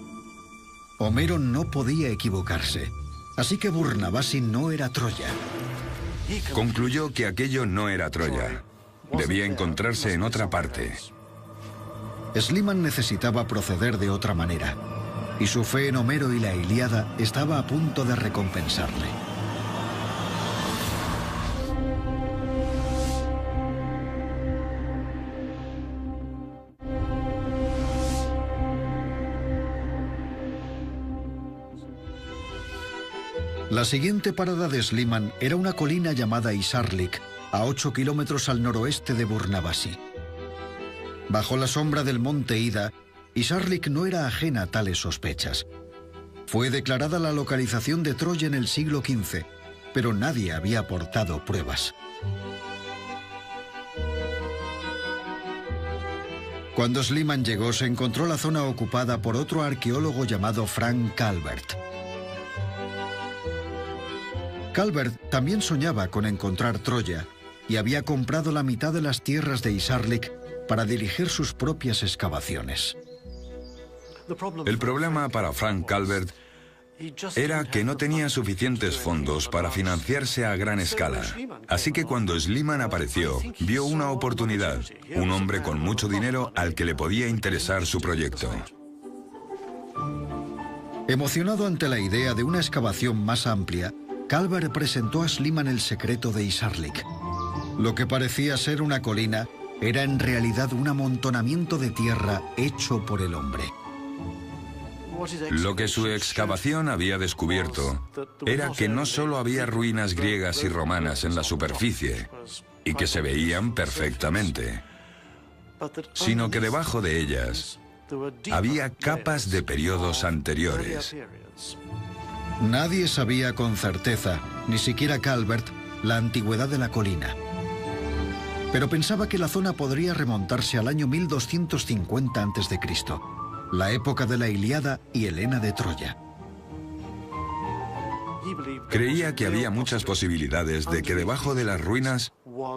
Homero no podía equivocarse, así que Burnavasi no era Troya. Concluyó que aquello no era Troya. Debía encontrarse en otra parte. Schliemann necesitaba proceder de otra manera, y su fe en Homero y la Ilíada estaba a punto de recompensarle. La siguiente parada de Schliemann era una colina llamada Isarlik, a 8 kilómetros al noroeste de Burnavasi. Bajo la sombra del monte Ida, Isarlik no era ajena a tales sospechas. Fue declarada la localización de Troya en el siglo XV, pero nadie había aportado pruebas. Cuando Schliemann llegó, se encontró la zona ocupada por otro arqueólogo llamado Frank Calvert. Calvert también soñaba con encontrar Troya y había comprado la mitad de las tierras de Isarlik para dirigir sus propias excavaciones. El problema para Frank Calvert era que no tenía suficientes fondos para financiarse a gran escala. Así que cuando Schliemann apareció, vio una oportunidad, un hombre con mucho dinero al que le podía interesar su proyecto. Emocionado ante la idea de una excavación más amplia, Calvert presentó a Schliemann el secreto de Isarlik. Lo que parecía ser una colina era en realidad un amontonamiento de tierra hecho por el hombre. Lo que su excavación había descubierto era que no solo había ruinas griegas y romanas en la superficie, y que se veían perfectamente, sino que debajo de ellas había capas de periodos anteriores. Nadie sabía con certeza, ni siquiera Calvert, la antigüedad de la colina. Pero pensaba que la zona podría remontarse al año 1250 a.C., la época de la Ilíada y Helena de Troya. Creía que había muchas posibilidades de que debajo de las ruinas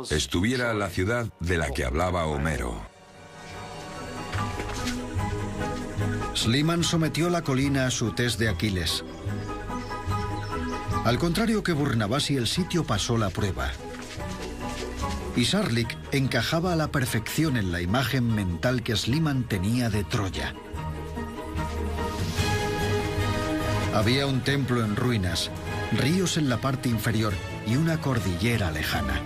estuviera la ciudad de la que hablaba Homero. Schliemann sometió la colina a su test de Aquiles. Al contrario que Burnavasi, el sitio pasó la prueba. Isarlik encajaba a la perfección en la imagen mental que Schliemann tenía de Troya. Había un templo en ruinas, ríos en la parte inferior y una cordillera lejana.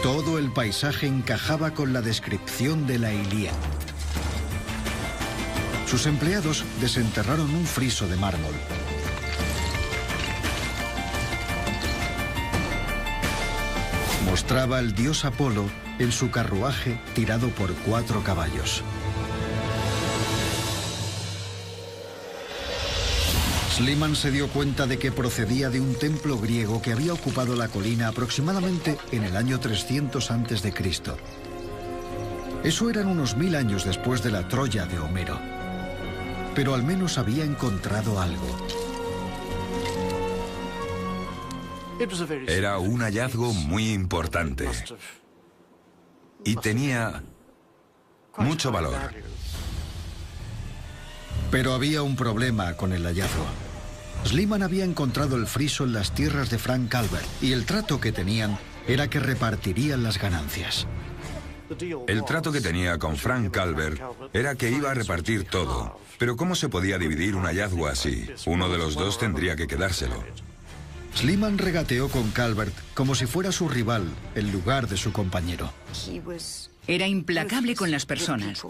Todo el paisaje encajaba con la descripción de la Ilíada. Sus empleados desenterraron un friso de mármol. Mostraba al dios Apolo en su carruaje tirado por 4 caballos. Schliemann se dio cuenta de que procedía de un templo griego que había ocupado la colina aproximadamente en el año 300 a.C. Eso eran unos 1000 años después de la Troya de Homero. Pero al menos había encontrado algo. Era un hallazgo muy importante y tenía mucho valor. Pero había un problema con el hallazgo. Schliemann había encontrado el friso en las tierras de Frank Calvert y el trato que tenían era que repartirían las ganancias. El trato que tenía con Frank Calvert era que iba a repartir todo. Pero ¿cómo se podía dividir un hallazgo así? Uno de los dos tendría que quedárselo. Schliemann regateó con Calvert como si fuera su rival en lugar de su compañero. Era implacable con las personas.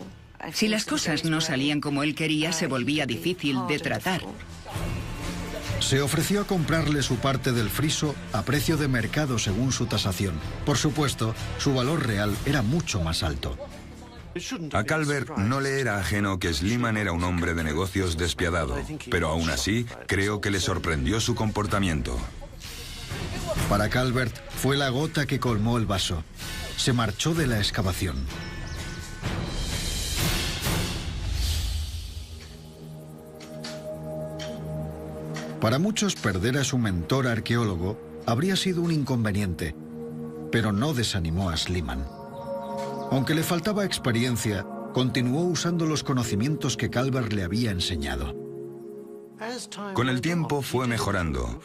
Si las cosas no salían como él quería, se volvía difícil de tratar. Se ofreció a comprarle su parte del friso a precio de mercado según su tasación. Por supuesto, su valor real era mucho más alto. A Calvert no le era ajeno que Schliemann era un hombre de negocios despiadado, pero aún así creo que le sorprendió su comportamiento. Para Calvert fue la gota que colmó el vaso. Se marchó de la excavación. Para muchos, perder a su mentor arqueólogo habría sido un inconveniente, pero no desanimó a Schliemann. Aunque le faltaba experiencia, continuó usando los conocimientos que Calvert le había enseñado. Con el tiempo fue mejorando.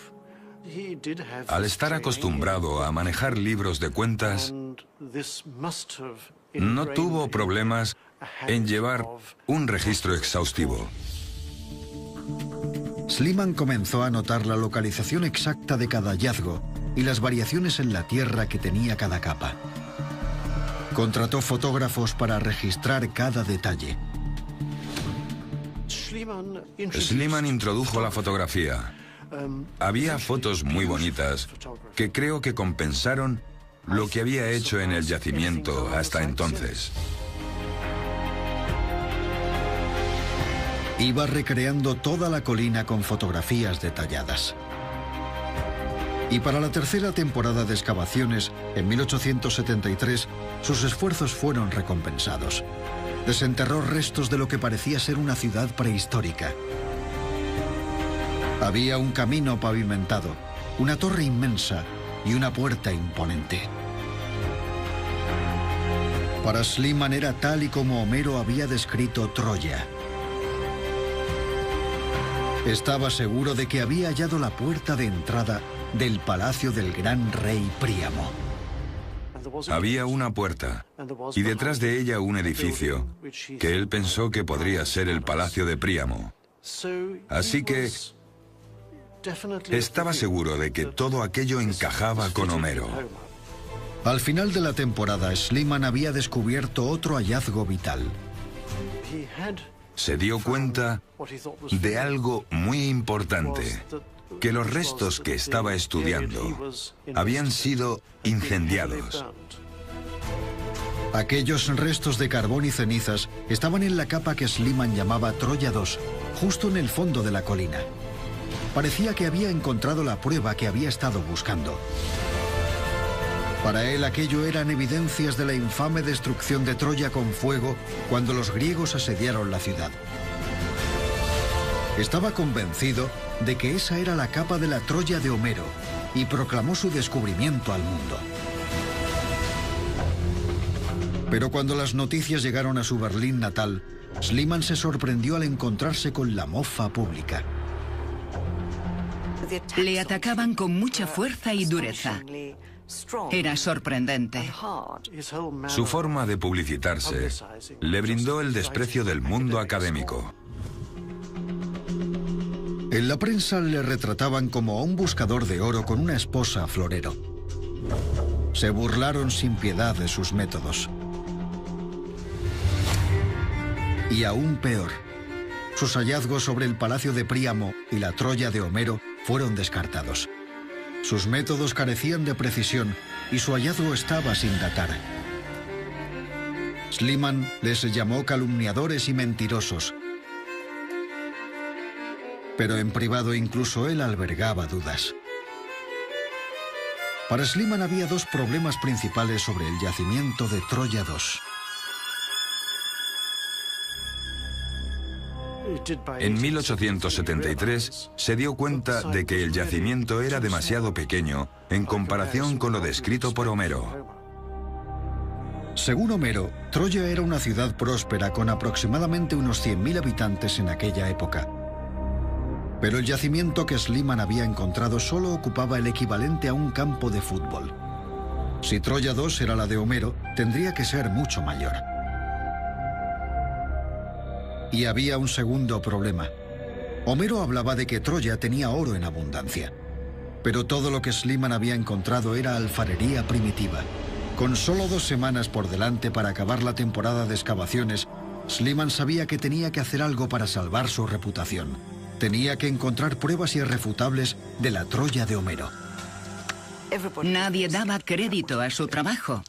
Al estar acostumbrado a manejar libros de cuentas, no tuvo problemas en llevar un registro exhaustivo. Schliemann comenzó a notar la localización exacta de cada hallazgo y las variaciones en la tierra que tenía cada capa. Contrató fotógrafos para registrar cada detalle. Schliemann introdujo la fotografía. Había fotos muy bonitas que creo que compensaron lo que había hecho en el yacimiento hasta entonces. Iba recreando toda la colina con fotografías detalladas. Y para la tercera temporada de excavaciones, en 1873, sus esfuerzos fueron recompensados. Desenterró restos de lo que parecía ser una ciudad prehistórica. Había un camino pavimentado, una torre inmensa y una puerta imponente. Para Schliemann era tal y como Homero había descrito Troya. Estaba seguro de que había hallado la puerta de entrada del palacio del gran rey Príamo. Había una puerta y detrás de ella un edificio que él pensó que podría ser el palacio de Príamo. Así que estaba seguro de que todo aquello encajaba con Homero. Al final de la temporada, Schliemann había descubierto otro hallazgo vital. Se dio cuenta de algo muy importante, que los restos que estaba estudiando habían sido incendiados. Aquellos restos de carbón y cenizas estaban en la capa que Schliemann llamaba Troya II, justo en el fondo de la colina. Parecía que había encontrado la prueba que había estado buscando. Para él aquello eran evidencias de la infame destrucción de Troya con fuego cuando los griegos asediaron la ciudad. Estaba convencido de que esa era la capa de la Troya de Homero y proclamó su descubrimiento al mundo. Pero cuando las noticias llegaron a su Berlín natal, Schliemann se sorprendió al encontrarse con la mofa pública. Le atacaban con mucha fuerza y dureza. Era sorprendente. Su forma de publicitarse le brindó el desprecio del mundo académico. En la prensa le retrataban como a un buscador de oro con una esposa florero. Se burlaron sin piedad de sus métodos. Y aún peor, sus hallazgos sobre el palacio de Príamo y la Troya de Homero fueron descartados. Sus métodos carecían de precisión y su hallazgo estaba sin datar. Schliemann les llamó calumniadores y mentirosos. Pero en privado incluso él albergaba dudas. Para Schliemann había dos problemas principales sobre el yacimiento de Troya II. En 1873 se dio cuenta de que el yacimiento era demasiado pequeño en comparación con lo descrito por Homero. Según Homero, Troya era una ciudad próspera con aproximadamente unos 100.000 habitantes en aquella época. Pero el yacimiento que Schliemann había encontrado solo ocupaba el equivalente a un campo de fútbol. Si Troya II era la de Homero, tendría que ser mucho mayor. Y había un segundo problema. Homero hablaba de que Troya tenía oro en abundancia. Pero todo lo que Schliemann había encontrado era alfarería primitiva. Con solo 2 semanas por delante para acabar la temporada de excavaciones, Schliemann sabía que tenía que hacer algo para salvar su reputación. Tenía que encontrar pruebas irrefutables de la Troya de Homero. Nadie daba crédito a su trabajo.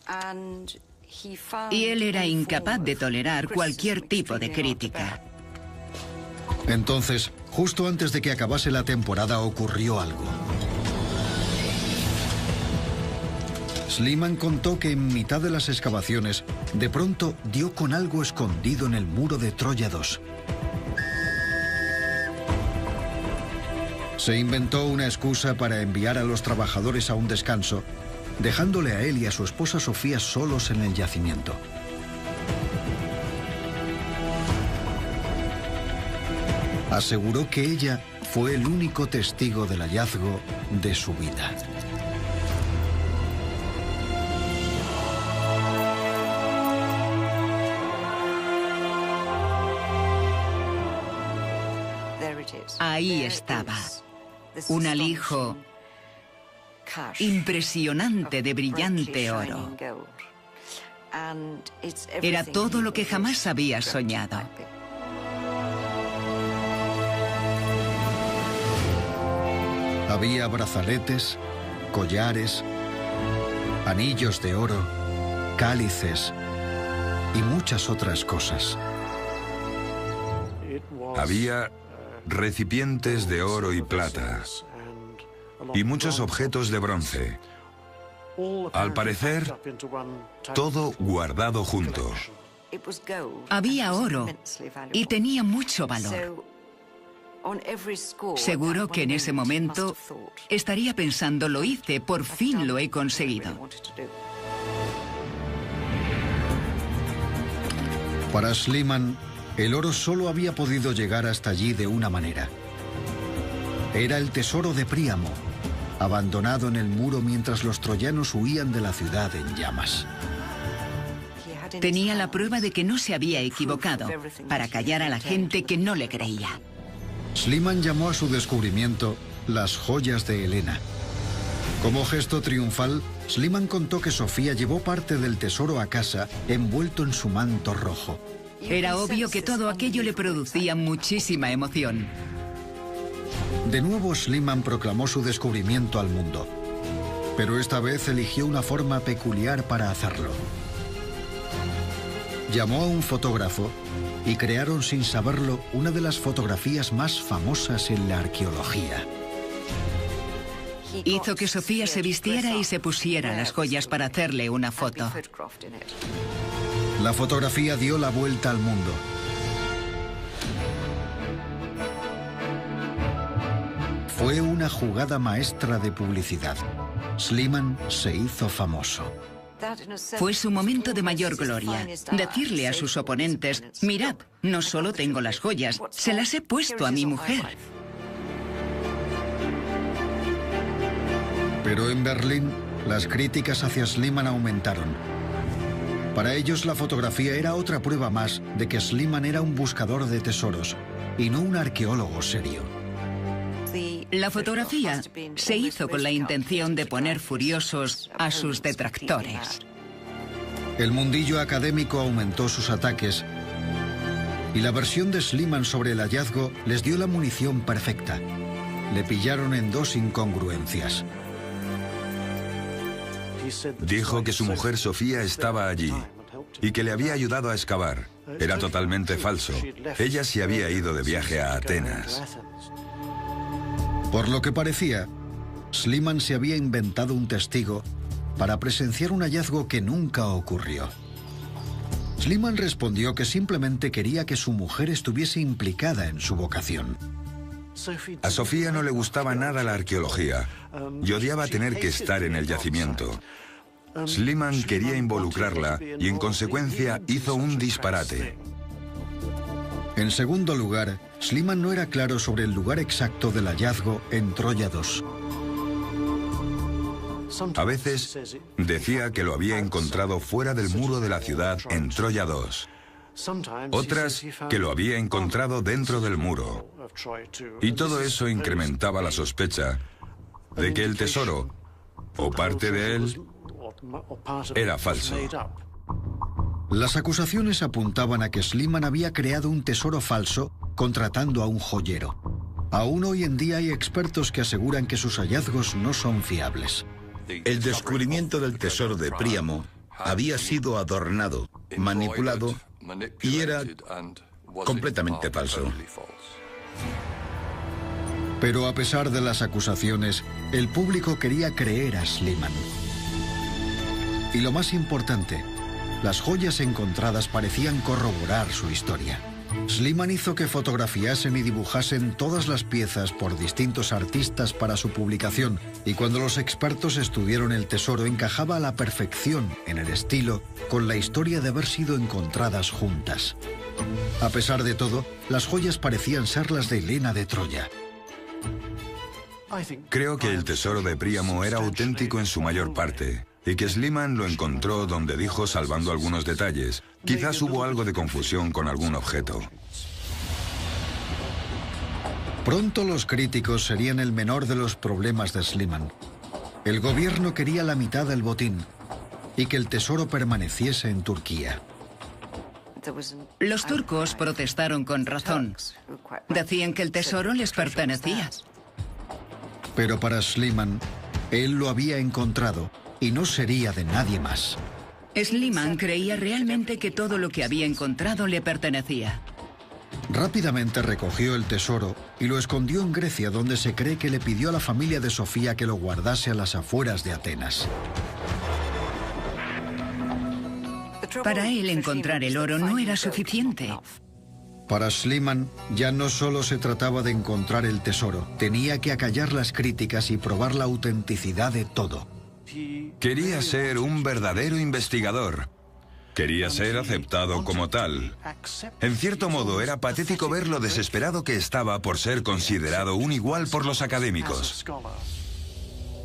Y él era incapaz de tolerar cualquier tipo de crítica. Entonces, justo antes de que acabase la temporada, ocurrió algo. Schliemann contó que en mitad de las excavaciones, de pronto dio con algo escondido en el muro de Troya II. Se inventó una excusa para enviar a los trabajadores a un descanso, dejándole a él y a su esposa Sofía solos en el yacimiento. aseguró que ella fue el único testigo del hallazgo de su vida. Ahí estaba, un alijo impresionante de brillante oro. Era todo lo que jamás había soñado. Había brazaletes, collares, anillos de oro, cálices y muchas otras cosas. Había recipientes de oro y plata y muchos objetos de bronce. Al parecer, todo guardado junto. Había oro y tenía mucho valor. Seguro que en ese momento estaría pensando, lo hice, por fin lo he conseguido. Para Schliemann, el oro solo había podido llegar hasta allí de una manera. Era el tesoro de Príamo, abandonado en el muro mientras los troyanos huían de la ciudad en llamas. Tenía la prueba de que no se había equivocado, para callar a la gente que no le creía. Schliemann llamó a su descubrimiento las joyas de Helena. Como gesto triunfal, Schliemann contó que Sofía llevó parte del tesoro a casa envuelto en su manto rojo. Era obvio que todo aquello le producía muchísima emoción. De nuevo, Schliemann proclamó su descubrimiento al mundo, pero esta vez eligió una forma peculiar para hacerlo. Llamó a un fotógrafo y crearon sin saberlo una de las fotografías más famosas en la arqueología. Hizo que Sofía se vistiera y se pusiera las joyas para hacerle una foto. La fotografía dio la vuelta al mundo. Fue una jugada maestra de publicidad. Schliemann se hizo famoso. Fue su momento de mayor gloria. Decirle a sus oponentes, mirad, no solo tengo las joyas, se las he puesto a mi mujer. Pero en Berlín, las críticas hacia Schliemann aumentaron. Para ellos, la fotografía era otra prueba más de que Schliemann era un buscador de tesoros y no un arqueólogo serio. La fotografía se hizo con la intención de poner furiosos a sus detractores. El mundillo académico aumentó sus ataques y la versión de Schliemann sobre el hallazgo les dio la munición perfecta. Le pillaron en dos incongruencias. Dijo que su mujer Sofía estaba allí y que le había ayudado a excavar. Era totalmente falso. Ella se había ido de viaje a Atenas. Por lo que parecía, Schliemann se había inventado un testigo para presenciar un hallazgo que nunca ocurrió. Schliemann respondió que simplemente quería que su mujer estuviese implicada en su vocación. A Sofía no le gustaba nada la arqueología y odiaba tener que estar en el yacimiento. Schliemann quería involucrarla y en consecuencia hizo un disparate. En segundo lugar, Schliemann no era claro sobre el lugar exacto del hallazgo en Troya 2. A veces decía que lo había encontrado fuera del muro de la ciudad en Troya 2. Otras que lo había encontrado dentro del muro. Y todo eso incrementaba la sospecha de que el tesoro, o parte de él, era falso. Las acusaciones apuntaban a que Schliemann había creado un tesoro falso contratando a un joyero. Aún hoy en día hay expertos que aseguran que sus hallazgos no son fiables. El descubrimiento del tesoro de Príamo había sido adornado, manipulado y era completamente falso. Pero a pesar de las acusaciones, el público quería creer a Schliemann. Y lo más importante, las joyas encontradas parecían corroborar su historia. Schliemann hizo que fotografiasen y dibujasen todas las piezas por distintos artistas para su publicación, y cuando los expertos estudiaron el tesoro encajaba a la perfección en el estilo con la historia de haber sido encontradas juntas. A pesar de todo, las joyas parecían ser las de Helena de Troya. Creo que el tesoro de Príamo era auténtico en su mayor parte, y que Schliemann lo encontró donde dijo, salvando algunos detalles. Quizás hubo algo de confusión con algún objeto. Pronto los críticos serían el menor de los problemas de Schliemann. El gobierno quería la mitad del botín y que el tesoro permaneciese en Turquía. Los turcos protestaron con razón. Decían que el tesoro les pertenecía. Pero para Schliemann, él lo había encontrado y no sería de nadie más. Schliemann creía realmente que todo lo que había encontrado le pertenecía. Rápidamente recogió el tesoro y lo escondió en Grecia, donde se cree que le pidió a la familia de Sofía que lo guardase a las afueras de Atenas. Para él encontrar el oro no era suficiente. Para Schliemann ya no solo se trataba de encontrar el tesoro, tenía que acallar las críticas y probar la autenticidad de todo. Quería ser un verdadero investigador. Quería ser aceptado como tal. En cierto modo, era patético ver lo desesperado que estaba por ser considerado un igual por los académicos.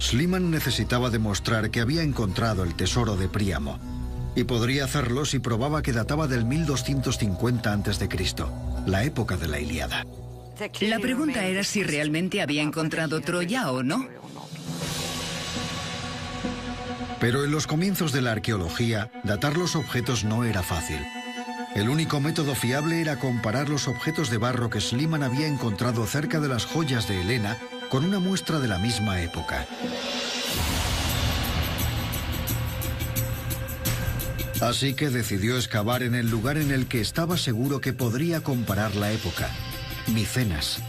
Schliemann necesitaba demostrar que había encontrado el tesoro de Príamo. Y podría hacerlo si probaba que databa del 1250 a.C., la época de la Ilíada. La pregunta era si realmente había encontrado Troya o no. Pero en los comienzos de la arqueología, datar los objetos no era fácil. El único método fiable era comparar los objetos de barro que Schliemann había encontrado cerca de las joyas de Helena con una muestra de la misma época. Así que decidió excavar en el lugar en el que estaba seguro que podría comparar la época: Micenas.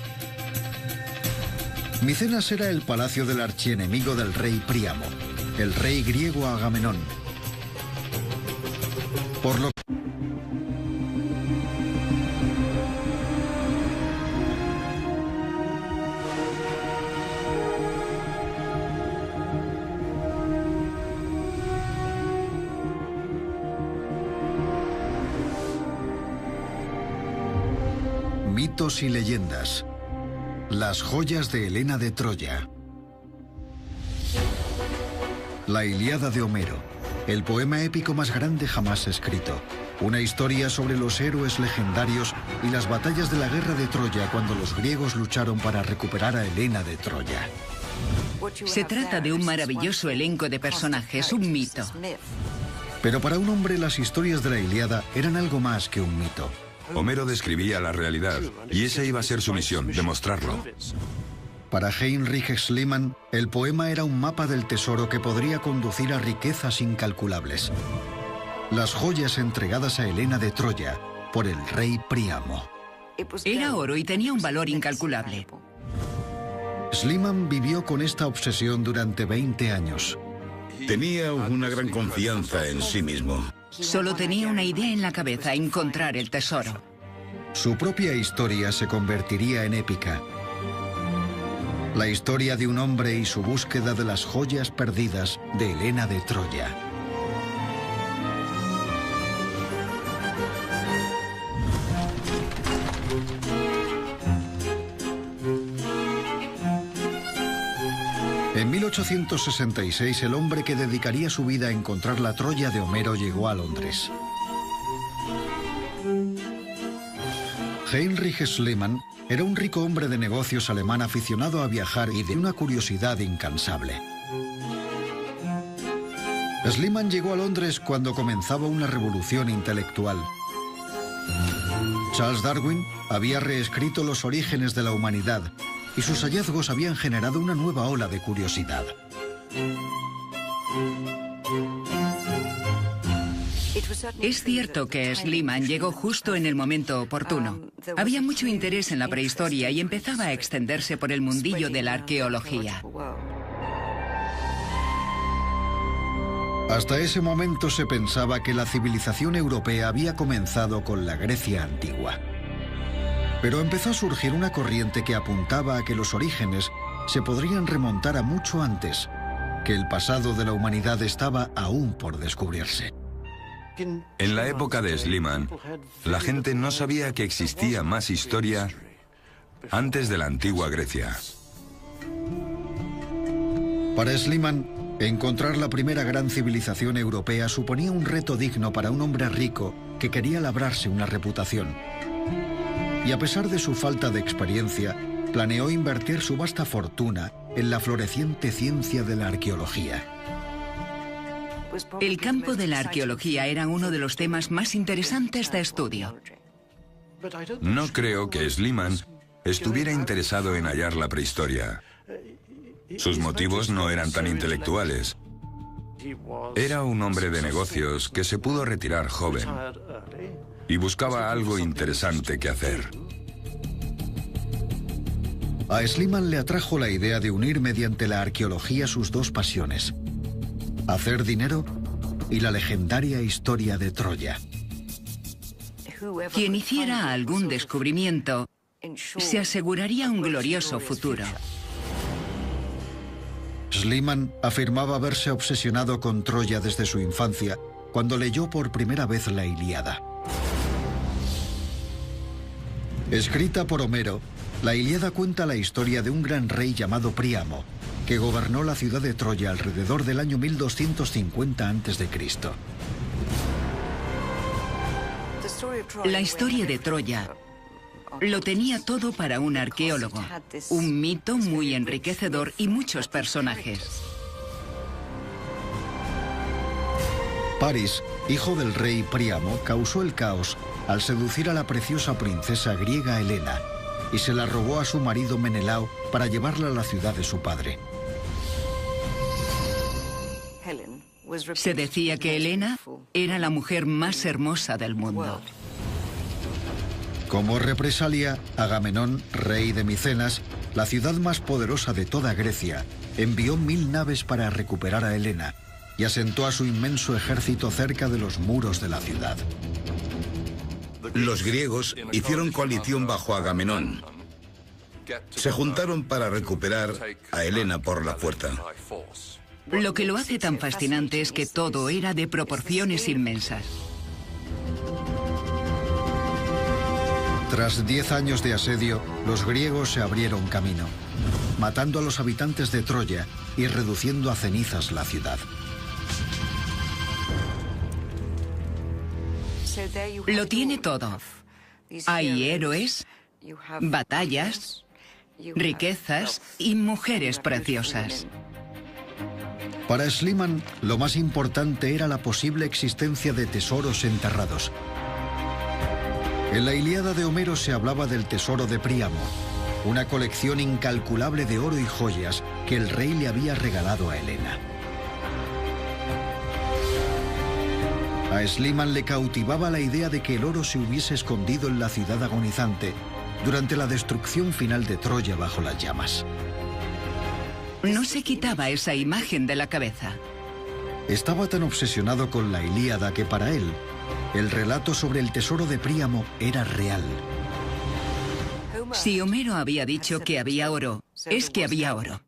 Micenas era el palacio del archienemigo del rey Príamo, el rey griego Agamenón. Por lo mitos y leyendas. Las joyas de Helena de Troya. La Ilíada de Homero, el poema épico más grande jamás escrito. Una historia sobre los héroes legendarios y las batallas de la guerra de Troya cuando los griegos lucharon para recuperar a Helena de Troya. Se trata de un maravilloso elenco de personajes, un mito. Pero para un hombre las historias de la Ilíada eran algo más que un mito. Homero describía la realidad, y esa iba a ser su misión, demostrarlo. Para Heinrich Schliemann, el poema era un mapa del tesoro que podría conducir a riquezas incalculables. Las joyas entregadas a Helena de Troya por el rey Príamo. Era oro y tenía un valor incalculable. Schliemann vivió con esta obsesión durante 20 años. Tenía una gran confianza en sí mismo. Solo tenía una idea en la cabeza: encontrar el tesoro. Su propia historia se convertiría en épica. La historia de un hombre y su búsqueda de las joyas perdidas de Helena de Troya. En 1866, el hombre que dedicaría su vida a encontrar la Troya de Homero llegó a Londres. Heinrich Schliemann era un rico hombre de negocios alemán aficionado a viajar y de una curiosidad incansable. Schliemann llegó a Londres cuando comenzaba una revolución intelectual. Charles Darwin había reescrito los orígenes de la humanidad y sus hallazgos habían generado una nueva ola de curiosidad. Es cierto que Schliemann llegó justo en el momento oportuno. Había mucho interés en la prehistoria y empezaba a extenderse por el mundillo de la arqueología. Hasta ese momento se pensaba que la civilización europea había comenzado con la Grecia antigua. Pero empezó a surgir una corriente que apuntaba a que los orígenes se podrían remontar a mucho antes, que el pasado de la humanidad estaba aún por descubrirse. En la época de Schliemann, la gente no sabía que existía más historia antes de la antigua Grecia. Para Schliemann, encontrar la primera gran civilización europea suponía un reto digno para un hombre rico que quería labrarse una reputación. Y a pesar de su falta de experiencia, planeó invertir su vasta fortuna en la floreciente ciencia de la arqueología. El campo de la arqueología era uno de los temas más interesantes de estudio. No creo que Schliemann estuviera interesado en hallar la prehistoria. Sus motivos no eran tan intelectuales. Era un hombre de negocios que se pudo retirar joven y buscaba algo interesante que hacer. A Schliemann le atrajo la idea de unir mediante la arqueología sus dos pasiones: hacer dinero y la legendaria historia de Troya. Quien hiciera algún descubrimiento se aseguraría un glorioso futuro. Schliemann afirmaba haberse obsesionado con Troya desde su infancia, cuando leyó por primera vez la Ilíada. Escrita por Homero, la Ilíada cuenta la historia de un gran rey llamado Príamo, que gobernó la ciudad de Troya alrededor del año 1250 a.C. La historia de Troya lo tenía todo para un arqueólogo, un mito muy enriquecedor y muchos personajes. Paris, hijo del rey Príamo, causó el caos al seducir a la preciosa princesa griega Helena y se la robó a su marido Menelao para llevarla a la ciudad de su padre. Se decía que Helena era la mujer más hermosa del mundo. Como represalia, Agamenón, rey de Micenas, la ciudad más poderosa de toda Grecia, envió 1000 naves para recuperar a Helena y asentó a su inmenso ejército cerca de los muros de la ciudad. Los griegos hicieron coalición bajo Agamenón. Se juntaron para recuperar a Helena por la fuerza. Lo que lo hace tan fascinante es que todo era de proporciones inmensas. Tras 10 años de asedio, los griegos se abrieron camino, matando a los habitantes de Troya y reduciendo a cenizas la ciudad. Lo tiene todo. Hay héroes, batallas, riquezas y mujeres preciosas. Para Schliemann, lo más importante era la posible existencia de tesoros enterrados. En la Ilíada de Homero se hablaba del tesoro de Príamo, una colección incalculable de oro y joyas que el rey le había regalado a Helena. A Schliemann le cautivaba la idea de que el oro se hubiese escondido en la ciudad agonizante durante la destrucción final de Troya bajo las llamas. No se quitaba esa imagen de la cabeza. Estaba tan obsesionado con la Ilíada que para él, el relato sobre el tesoro de Príamo era real. Si Homero había dicho que había oro, es que había oro.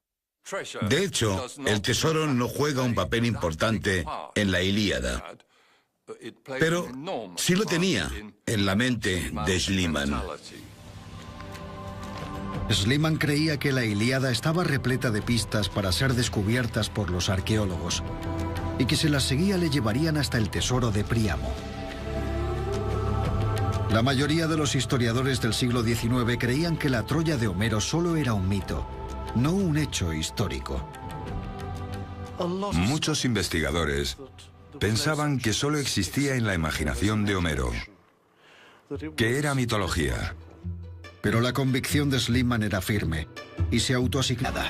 De hecho, el tesoro no juega un papel importante en la Ilíada, pero sí lo tenía en la mente de Schliemann. Schliemann creía que la Ilíada estaba repleta de pistas para ser descubiertas por los arqueólogos y que si las seguía le llevarían hasta el tesoro de Príamo. La mayoría de los historiadores del siglo XIX creían que la Troya de Homero solo era un mito, no un hecho histórico. Muchos investigadores pensaban que solo existía en la imaginación de Homero, que era mitología. Pero la convicción de Schliemann era firme y se autoasignaba.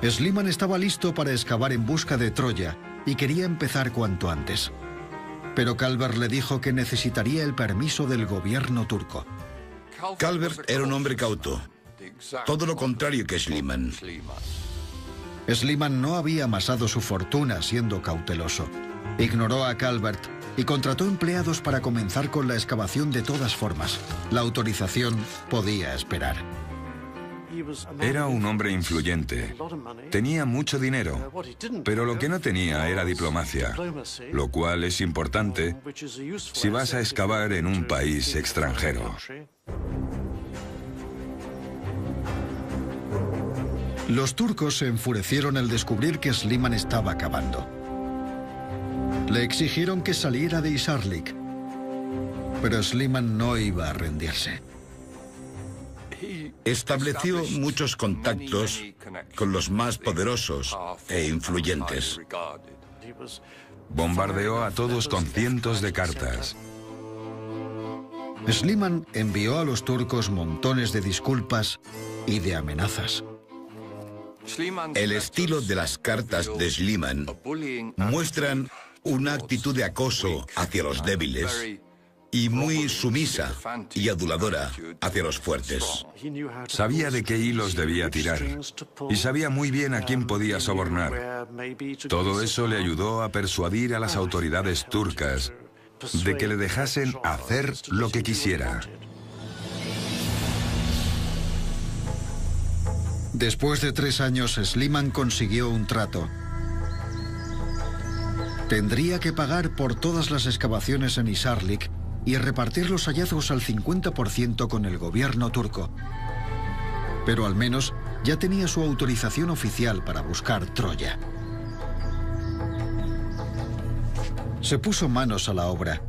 Schliemann estaba listo para excavar en busca de Troya y quería empezar cuanto antes. Pero Calvert le dijo que necesitaría el permiso del gobierno turco. Calvert era un hombre cauto, todo lo contrario que Schliemann. Schliemann no había amasado su fortuna siendo cauteloso. Ignoró a Calvert y contrató empleados para comenzar con la excavación de todas formas. La autorización podía esperar. Era un hombre influyente. Tenía mucho dinero, pero lo que no tenía era diplomacia, lo cual es importante si vas a excavar en un país extranjero. Los turcos se enfurecieron al descubrir que Sliman estaba acabando. Le exigieron que saliera de Hisarlik, pero Sliman no iba a rendirse. Estableció muchos contactos con los más poderosos e influyentes. Bombardeó a todos con cientos de cartas. Sliman envió a los turcos montones de disculpas y de amenazas. El estilo de las cartas de Sliman muestran una actitud de acoso hacia los débiles y muy sumisa y aduladora hacia los fuertes. Sabía de qué hilos debía tirar y sabía muy bien a quién podía sobornar. Todo eso le ayudó a persuadir a las autoridades turcas de que le dejasen hacer lo que quisiera. Después de 3 años, Sliman consiguió un trato. Tendría que pagar por todas las excavaciones en Hisarlik y repartir los hallazgos al 50% con el gobierno turco. Pero al menos ya tenía su autorización oficial para buscar Troya. Se puso manos a la obra,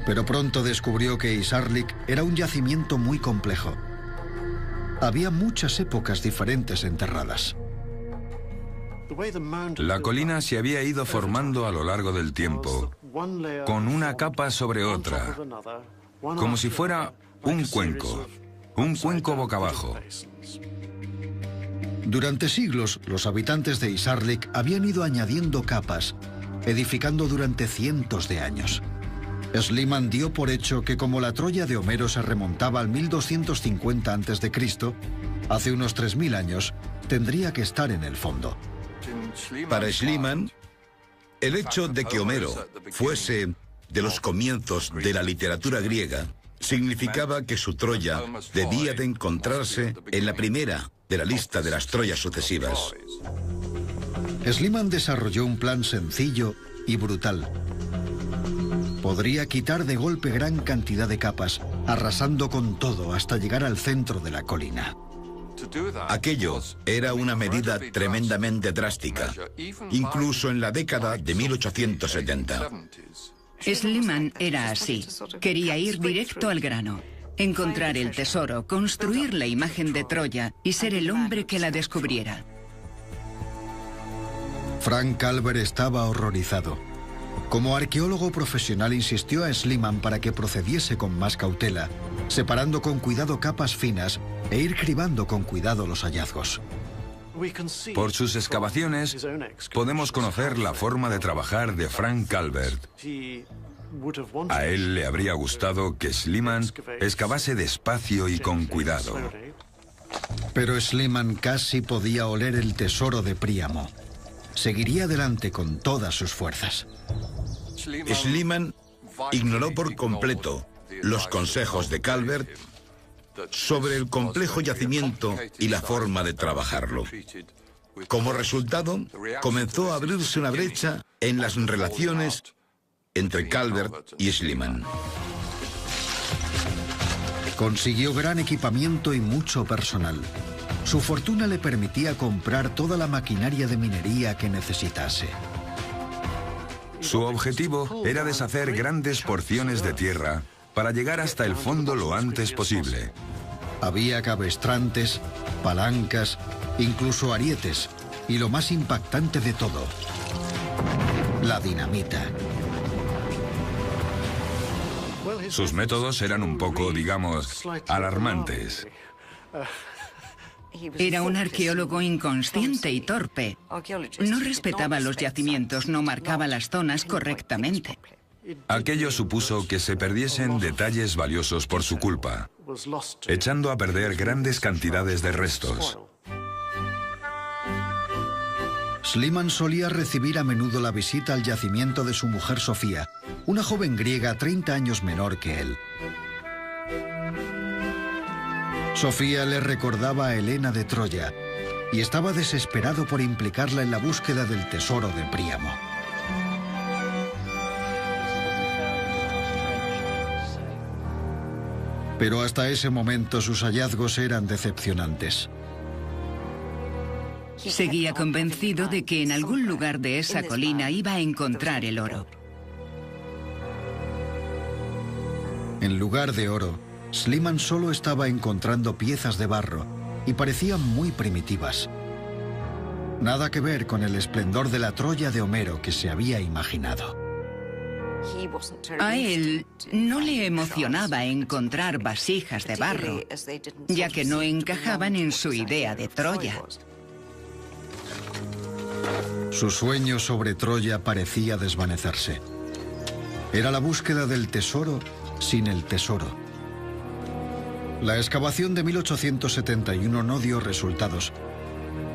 pero pronto descubrió que Hisarlik era un yacimiento muy complejo. Había muchas épocas diferentes enterradas. La colina se había ido formando a lo largo del tiempo, con una capa sobre otra, como si fuera un cuenco boca abajo. Durante siglos, los habitantes de Hisarlik habían ido añadiendo capas, edificando durante cientos de años. Sliman dio por hecho que como la Troya de Homero se remontaba al 1250 a.C., hace unos 3000 años, tendría que estar en el fondo. Para Sliman, el hecho de que Homero fuese de los comienzos de la literatura griega significaba que su Troya debía de encontrarse en la primera de la lista de las Troyas sucesivas. Sliman desarrolló un plan sencillo y brutal. Podría quitar de golpe gran cantidad de capas, arrasando con todo hasta llegar al centro de la colina. Aquello era una medida tremendamente drástica, incluso en la década de 1870. Sliman era así. Quería ir directo al grano, encontrar el tesoro, construir la imagen de Troya y ser el hombre que la descubriera. Frank Calver estaba horrorizado. Como arqueólogo profesional insistió a Sliman para que procediese con más cautela, separando con cuidado capas finas e ir cribando con cuidado los hallazgos. Por sus excavaciones, podemos conocer la forma de trabajar de Frank Calvert. A él le habría gustado que Sliman excavase despacio y con cuidado. Pero Sliman casi podía oler el tesoro de Príamo. Seguiría adelante con todas sus fuerzas. Sliman ignoró por completo los consejos de Calvert sobre el complejo yacimiento y la forma de trabajarlo. Como resultado, comenzó a abrirse una brecha en las relaciones entre Calvert y Sliman. Consiguió gran equipamiento y mucho personal. Su fortuna le permitía comprar toda la maquinaria de minería que necesitase. Su objetivo era deshacer grandes porciones de tierra para llegar hasta el fondo lo antes posible. Había cabestrantes, palancas, incluso arietes, y lo más impactante de todo, la dinamita. Sus métodos eran un poco, digamos, alarmantes. Era un arqueólogo inconsciente y torpe. No respetaba los yacimientos, no marcaba las zonas correctamente. Aquello supuso que se perdiesen detalles valiosos por su culpa, echando a perder grandes cantidades de restos. Sliman solía recibir a menudo la visita al yacimiento de su mujer Sofía, una joven griega 30 años menor que él. Sofía le recordaba a Helena de Troya y estaba desesperado por implicarla en la búsqueda del tesoro de Príamo. Pero hasta ese momento sus hallazgos eran decepcionantes. Seguía convencido de que en algún lugar de esa colina iba a encontrar el oro. En lugar de oro, Schliemann solo estaba encontrando piezas de barro y parecían muy primitivas. Nada que ver con el esplendor de la Troya de Homero que se había imaginado. A él no le emocionaba encontrar vasijas de barro, ya que no encajaban en su idea de Troya. Su sueño sobre Troya parecía desvanecerse. Era la búsqueda del tesoro sin el tesoro. La excavación de 1871 no dio resultados,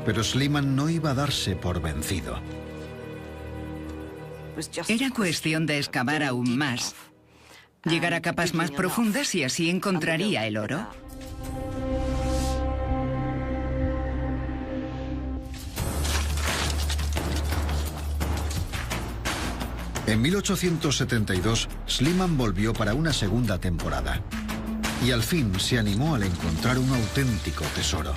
pero Schliemann no iba a darse por vencido. Era cuestión de excavar aún más, llegar a capas más profundas y así encontraría el oro. En 1872, Schliemann volvió para una segunda temporada y al fin se animó al encontrar un auténtico tesoro.